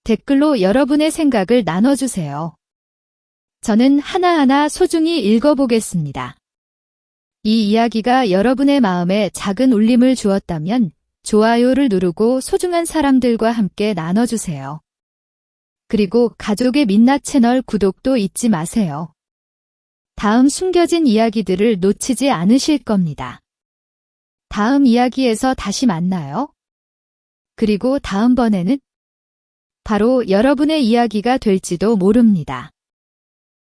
댓글로 여러분의 생각을 나눠주세요. 저는 하나하나 소중히 읽어보겠습니다. 이 이야기가 여러분의 마음에 작은 울림을 주었다면 좋아요를 누르고 소중한 사람들과 함께 나눠주세요. 그리고 가족의 민낯 채널 구독도 잊지 마세요. 다음 숨겨진 이야기들을 놓치지 않으실 겁니다. 다음 이야기에서 다시 만나요. 그리고 다음번에는 바로 여러분의 이야기가 될지도 모릅니다.